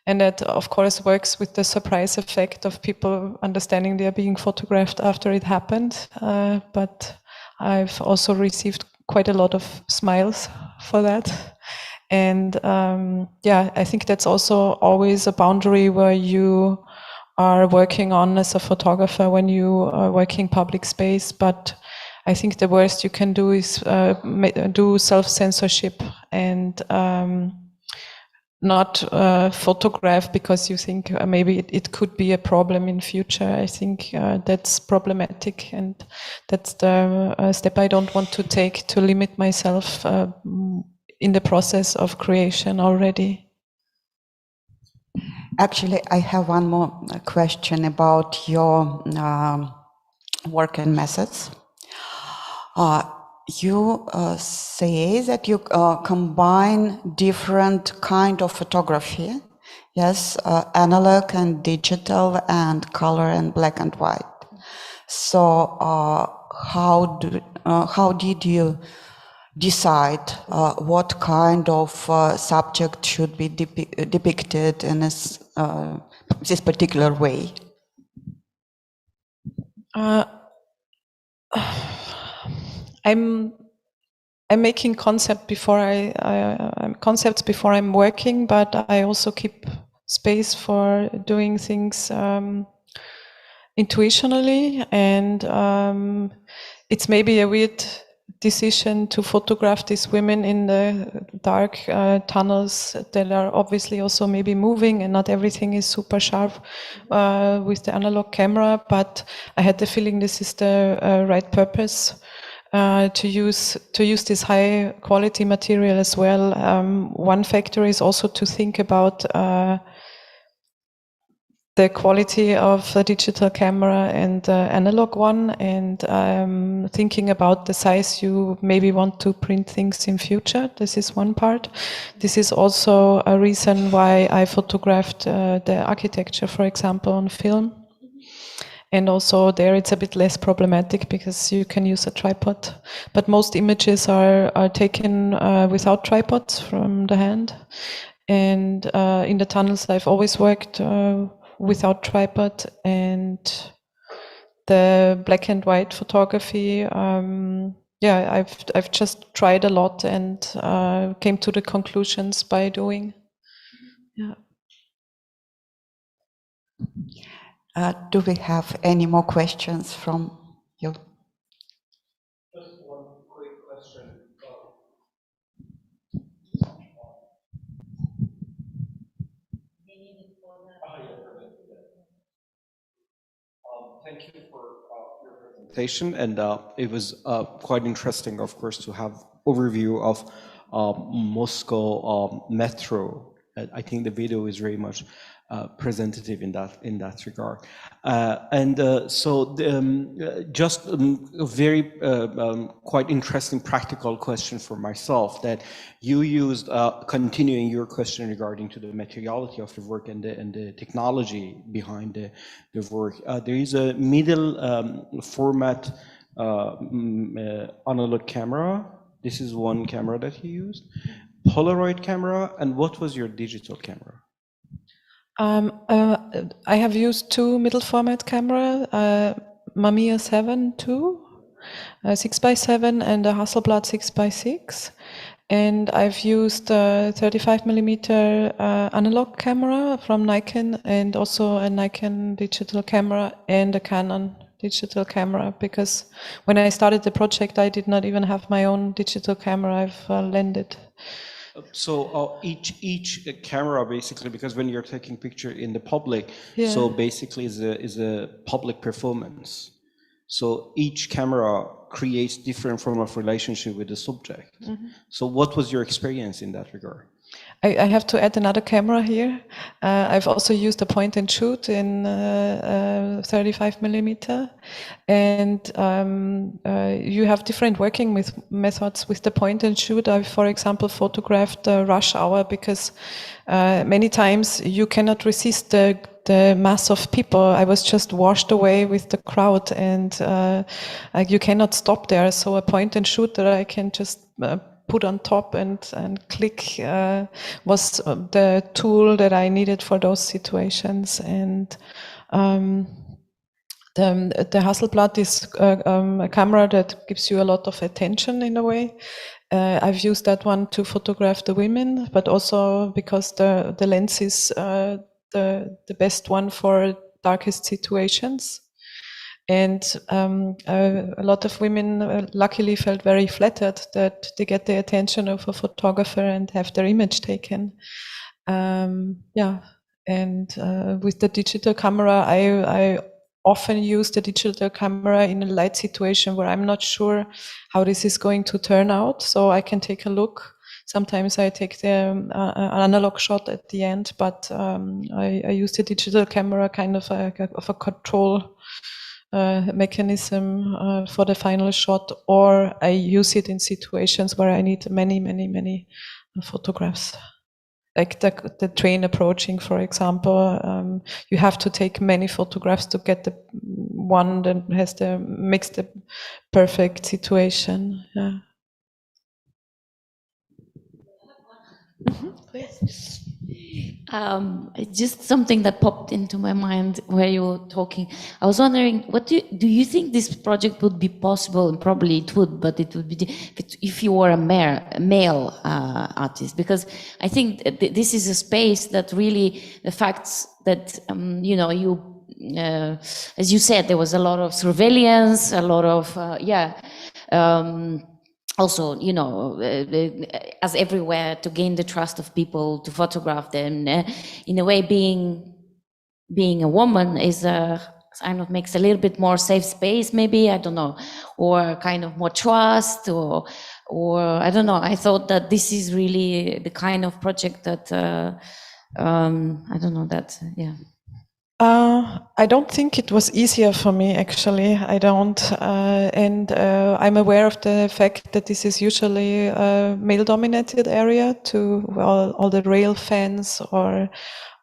And that, of course, works with the surprise effect of people understanding they are being photographed after it happened. But I've also received quite a lot of smiles for that. And yeah, I think that's also always a boundary where you are working on as a photographer when you are working public space. But I think the worst you can do is do self-censorship and not photograph because you think maybe it could be a problem in future. I think that's problematic, and that's the step I don't want to take, to limit myself in the process of creation already. Actually, I have one more question about your work and methods. You say that you combine different kind of photography, yes, analog and digital, and color and black and white. So how did you decide what kind of subject should be depicted in this particular way? I'm making concepts before I'm working, but I also keep space for doing things intuitionally, and it's maybe a weird decision to photograph these women in the dark tunnels that are obviously also maybe moving, and not everything is super sharp with the analog camera, but I had the feeling this is the right purpose to use this high quality material as well. One factor is also to think about the quality of the digital camera and the analog one, and thinking about the size you maybe want to print things in future. This is one part. This is also a reason why I photographed the architecture, for example, on film. And also there it's a bit less problematic because you can use a tripod. But most images are taken without tripods from the hand. And in the tunnels I've always worked without tripod, and the black and white photography, I've just tried a lot and came to the conclusions by doing. Yeah. Do we have any more questions from you? Just one quick question. Thank you for your presentation, and it was quite interesting, of course, to have overview of Moscow Metro. I think the video is very much presentative in that regard. Just a very quite interesting practical question for myself, that you used, continuing your question regarding to the materiality of the work and the technology behind the work. There is a middle format analog camera. This is one camera that you used. Polaroid camera, and what was your digital camera? I have used two middle format camera, Mamiya 7 II, 6x7, and a Hasselblad 6x6. And I've used a 35mm analog camera from Nikon, and also a Nikon digital camera and a Canon digital camera, because when I started the project I did not even have my own digital camera. I've lended. So each camera, basically, because when you're taking picture in the public, Yeah. so basically is a public performance. So each camera creates different form of relationship with the subject. Mm-hmm. So what was your experience in that regard? I have to add another camera here. I've also used a point and shoot in 35mm, and you have different working with methods with the point and shoot. I've, for example, photographed rush hour, because many times you cannot resist the mass of people. I was just washed away with the crowd, and you cannot stop there. So a point and shoot that I can just put on top and click was the tool that I needed for those situations. And the Hasselblad is a camera that gives you a lot of attention in a way. I've used that one to photograph the women, but also because the lens is the best one for darkest situations. And a lot of women luckily felt very flattered that they get the attention of a photographer and have their image taken. And with the digital camera, I often use the digital camera in a light situation where I'm not sure how this is going to turn out, so I can take a look. Sometimes I take the analog shot at the end, but I use the digital camera kind of a control mechanism for the final shot, or I use it in situations where I need many photographs. Like the train approaching, for example, you have to take many photographs to get the one that makes the perfect situation. Yeah. Please. Just something that popped into my mind where you were talking. I was wondering, what do you think this project would be possible? And probably it would, but it would be if you were a male artist, because I think this is a space that really, the facts that as you said, there was a lot of surveillance, a lot of also, you know, as everywhere, to gain the trust of people, to photograph them. In a way, being a woman is kind of makes a little bit more safe space, maybe, I don't know, or kind of more trust, or I don't know. I thought that this is really the kind of project that I don't know, that yeah. I don't think it was easier for me, actually. I don't. And I'm aware of the fact that this is usually a male-dominated area to all the rail fans or,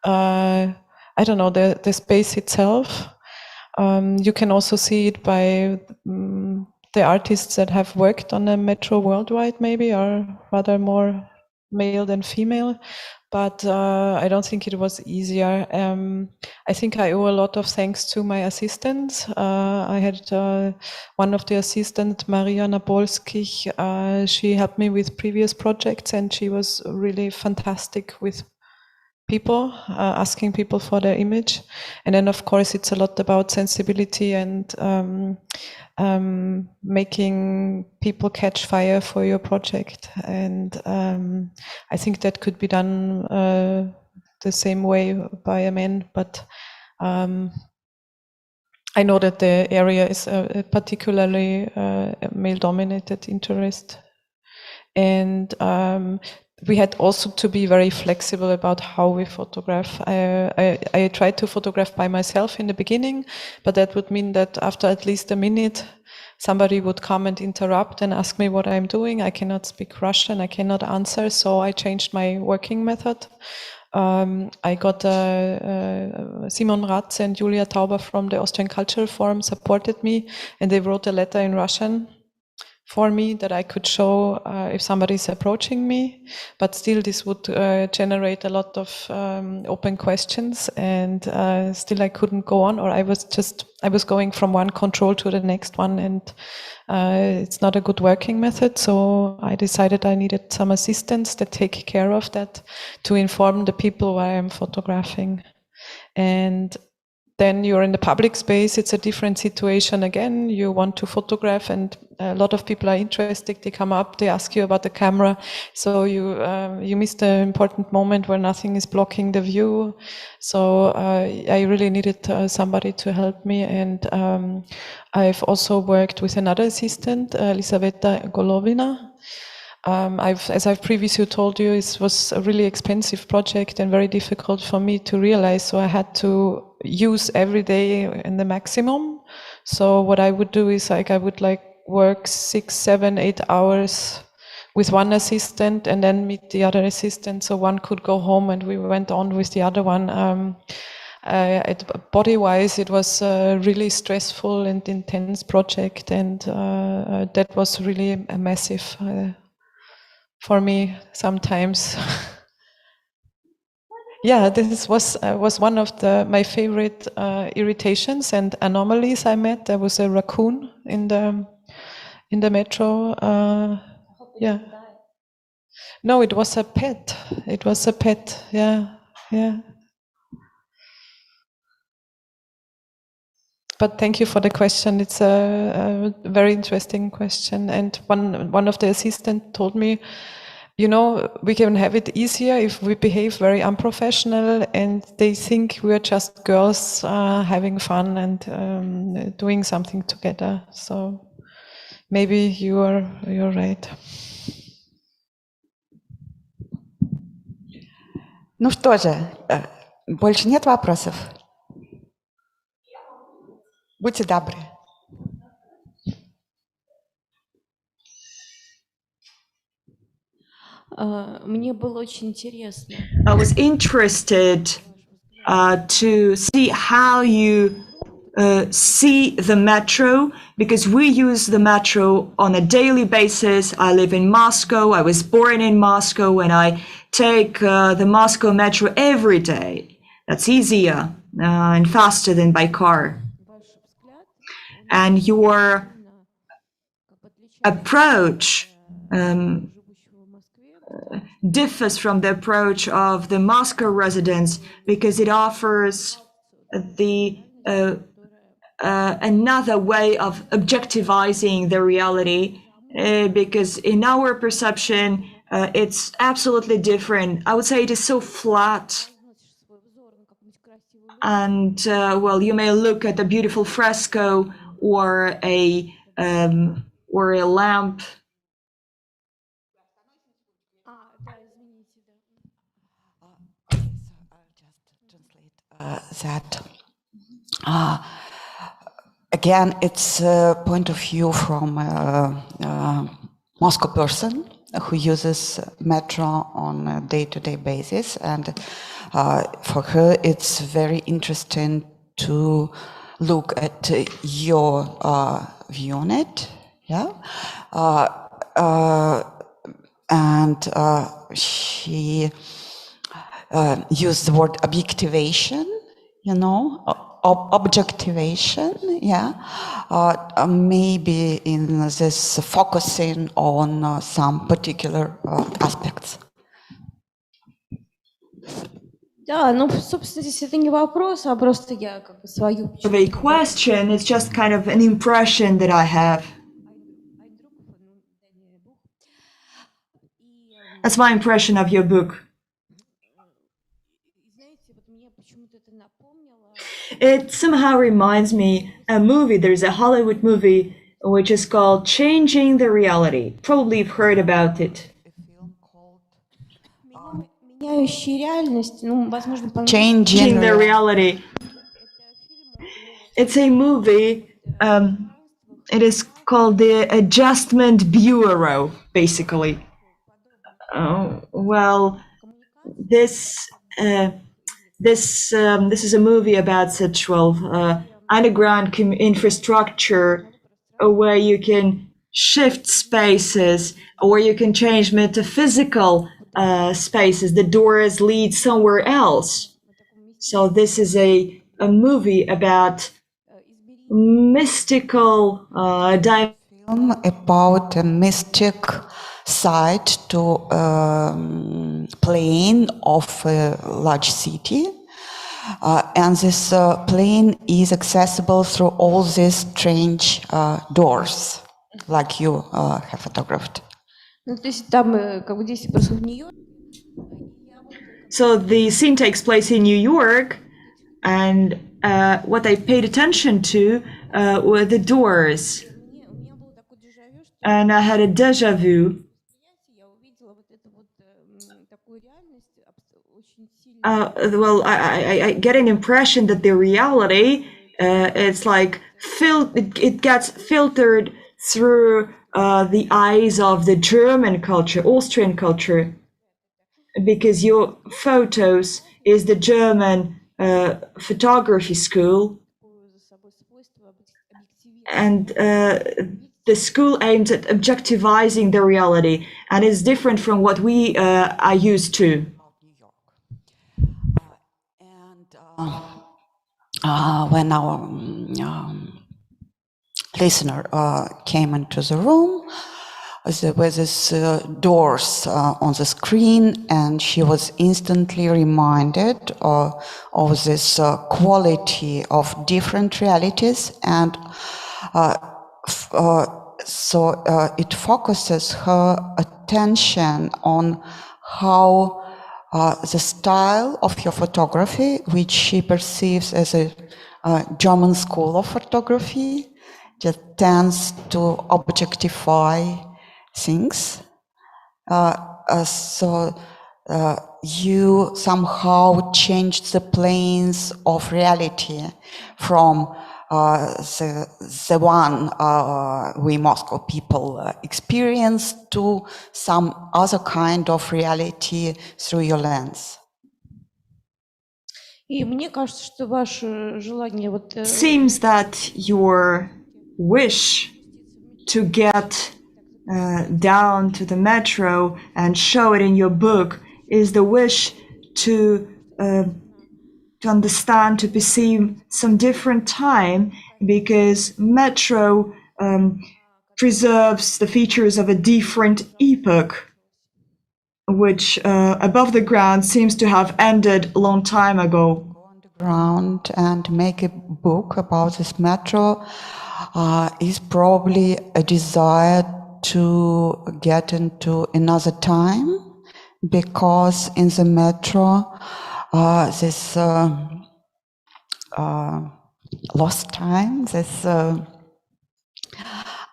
I don't know, the space itself. You can also see it by the artists that have worked on the metro worldwide, maybe, are rather more male than female. But I don't think it was easier. I think I owe a lot of thanks to my assistants. I had one of the assistants, Maria Nabolskich. She helped me with previous projects, and she was really fantastic with people, asking people for their image. And then, of course, it's a lot about sensibility and making people catch fire for your project. And I think that could be done the same way by a man, but I know that the area is a particularly male-dominated interest. And we had also to be very flexible about how we photograph. I tried to photograph by myself in the beginning, but that would mean that after at least a minute, somebody would come and interrupt and ask me what I'm doing. I cannot speak Russian, I cannot answer, so I changed my working method. I got Simon Ratz and Julia Tauber from the Austrian Cultural Forum supported me, and they wrote a letter in Russian for me that I could show if somebody is approaching me, but still this would generate a lot of open questions, and still I couldn't go on, or I was going from one control to the next one, and it's not a good working method. So I decided I needed some assistants that take care of that, to inform the people why I'm photographing. And then you're in the public space, it's a different situation again. You want to photograph, and a lot of people are interested. They come up, they ask you about the camera. So you miss the important moment where nothing is blocking the view. So I really needed somebody to help me. And I've also worked with another assistant, Elisaveta Golovina. As I've previously told you, it was a really expensive project and very difficult for me to realize. So I had to use every day in the maximum. So what I would do is I would work 6, 7, 8 hours with one assistant and then meet the other assistant. So one could go home and we went on with the other one. Body-wise, it was a really stressful and intense project, and that was really a massive for me sometimes. Yeah, this was one of my favorite irritations and anomalies I met. There was a raccoon in the metro. Yeah. No, it was a pet. It was a pet. Yeah, yeah. But thank you for the question. It's a very interesting question. And one of the assistants told me, you know, we can have it easier if we behave very unprofessional, and they think we're just girls having fun and doing something together. So maybe you're right. Ну что же, больше нет вопросов? Будьте добры. Мне было очень интересно. I was interested to see how you see the metro, because we use the metro on a daily basis. I live in Moscow. I was born in Moscow, and I take the Moscow metro every day. That's easier and faster than by car. And your approach differs from the approach of the Moscow residents, because it offers the another way of objectivizing the reality because in our perception, it's absolutely different. I would say it is so flat. And well, you may look at a beautiful fresco or a lamp. That again, it's a point of view from a Moscow person who uses metro on a day-to-day basis, and for her, it's very interesting to look at your view on it, yeah, and she used the word objectivation, you know, objectivation, yeah, maybe in this focusing on some particular aspects. Да, ну, собственно, здесь это не вопрос, а просто я как бы свою... The question is just kind of an impression that I have. That's my impression of your book. It somehow reminds me a movie. There's a Hollywood movie which is called Changing the Reality. Probably you've heard about it. Меняющие реальность, ну, возможно, Changing the Reality. It's a movie. It is called the Adjustment Bureau, basically. Well, this is a movie about such underground infrastructure where you can shift spaces, or you can change metaphysical spaces. The doors lead somewhere else. So this is a movie about mystical film about a mystic side to plane of a large city, and this plane is accessible through all these strange doors, like you have photographed. Ну, то есть там как бы действие происходит в Нью-Йорке. So the scene takes place in New York, and what I paid attention to were the doors. And I had a déjà vu. Well, I get an impression that the reality, it's like it gets filtered through the eyes of the German culture, Austrian culture, because your photos is the German photography school, and the school aims at objectivizing the reality, and is different from what we are used to. When our listener came into the room, there were these doors on the screen, and she was instantly reminded of this quality of different realities, and so it focuses her attention on how the style of your photography, which she perceives as a German school of photography, just tends to objectify things. So you somehow changed the planes of reality from the one we Moscow people experience to some other kind of reality through your lens. И мне кажется, что ваше желание вот... Seems that your wish to get down to the metro and show it in your book is the wish to understand, to perceive some different time, because metro preserves the features of a different epoch, which above the ground seems to have ended a long time ago. Go underground and make a book about this metro is probably a desire to get into another time, because in the metro, this lost time, this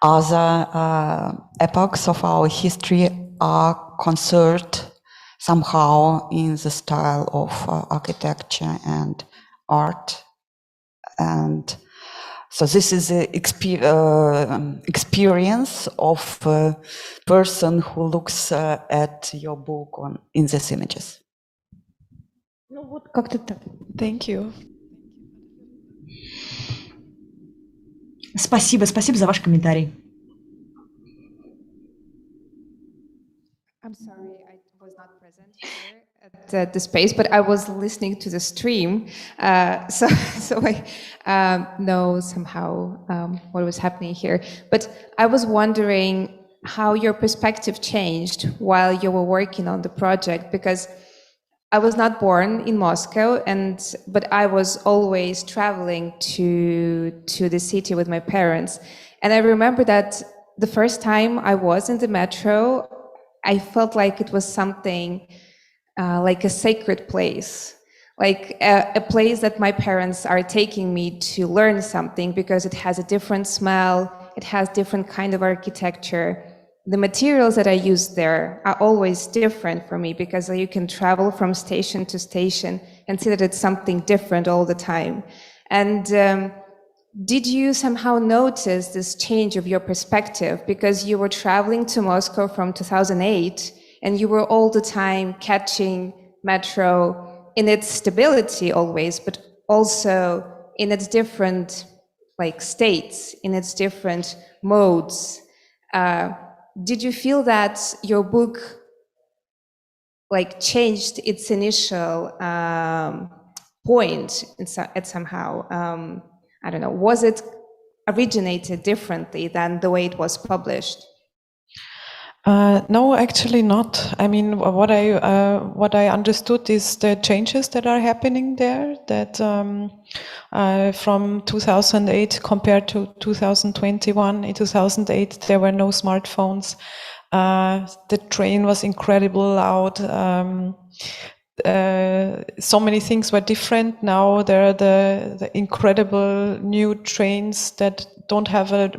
other epochs of our history are conserved somehow in the style of architecture and art. And so this is the experience of a person who looks at your book in these images. Ну вот как-то так. Thank you. Спасибо за ваш комментарий. I'm sorry, I was not present here at the space, but I was listening to the stream, so I know somehow what was happening here. But I was wondering how your perspective changed while you were working on the project, because I was not born in Moscow, but I was always traveling to the city with my parents, and I remember that the first time I was in the metro, I felt like it was something like a sacred place, like a place that my parents are taking me to learn something, because it has a different smell, it has different kind of architecture. The materials that I use there are always different for me, because you can travel from station to station and see that it's something different all the time. And did you somehow notice this change of your perspective, because you were traveling to Moscow from 2008 and you were all the time catching metro in its stability always, but also in its different states, in its different modes? Did you feel that your book changed its initial point at somehow? I don't know, was it originated differently than the way it was published? No, actually not. I mean, what I understood is the changes that are happening there, that from 2008 compared to 2021, in 2008 there were no smartphones. The train was incredibly loud. So many things were different. Now there are the incredible new trains that don't have a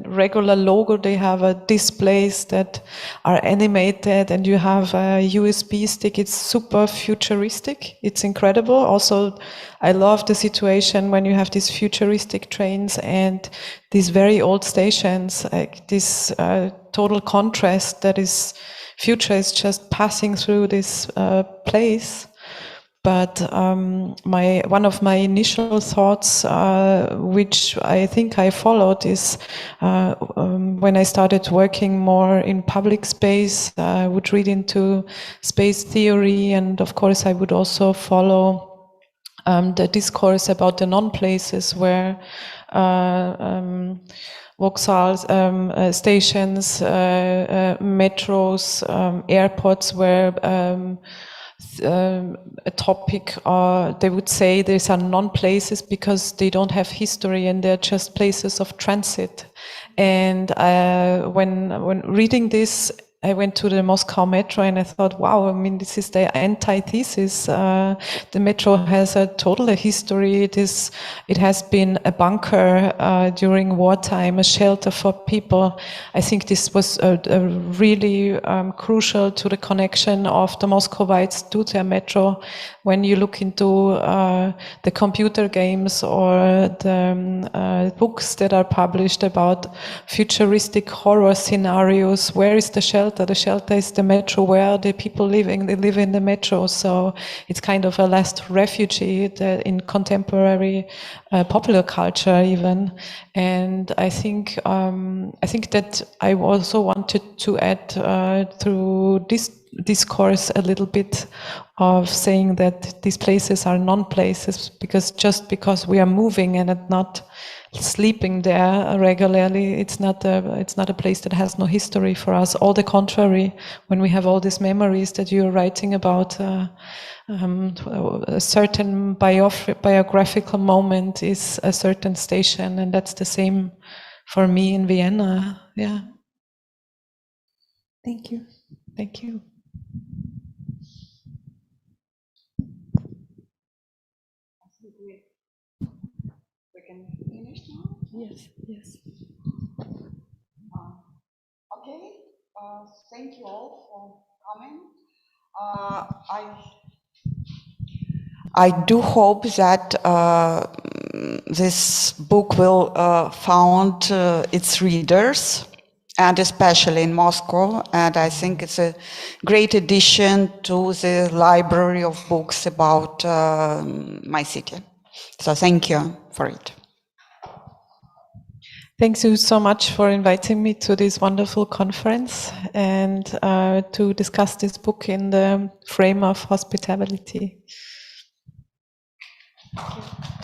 regular logo. They have displays that are animated, and you have a USB stick. It's super futuristic. It's incredible. Also, I love the situation when you have these futuristic trains and these very old stations, like this total contrast that is future is just passing through this place. But one of my initial thoughts, which I think I followed, is when I started working more in public space, I would read into space theory, and of course I would also follow the discourse about the non-places where Vauxhalls, stations, metros, airports were a topic. They would say these are non-places because they don't have history and they're just places of transit. And when reading this, I went to the Moscow Metro and I thought, wow, I mean, this is the antithesis. The metro has a total history. It has been a bunker during wartime, a shelter for people. I think this was really crucial to the connection of the Muscovites to their metro. When you look into the computer games or the books that are published about futuristic horror scenarios, where is the shelter? The shelter is the metro. Where are the people living? They live in the metro. So it's kind of a last refugee in contemporary popular culture even. And I think that I also wanted to add through this discourse a little bit of saying that these places are non-places, because we are moving and not sleeping there regularly, it's not a place that has no history for us. All the contrary, when we have all these memories that you're writing about, a certain biographical moment is a certain station, and that's the same for me in Vienna. Yeah. Thank you. Thank you. We can finish now? Yes, yes. Okay, thank you all for coming. I do hope that this book will found its readers, and especially in Moscow. And I think it's a great addition to the library of books about my city. So thank you for it. Thank you so much for inviting me to this wonderful conference and to discuss this book in the frame of hospitality. Thank you.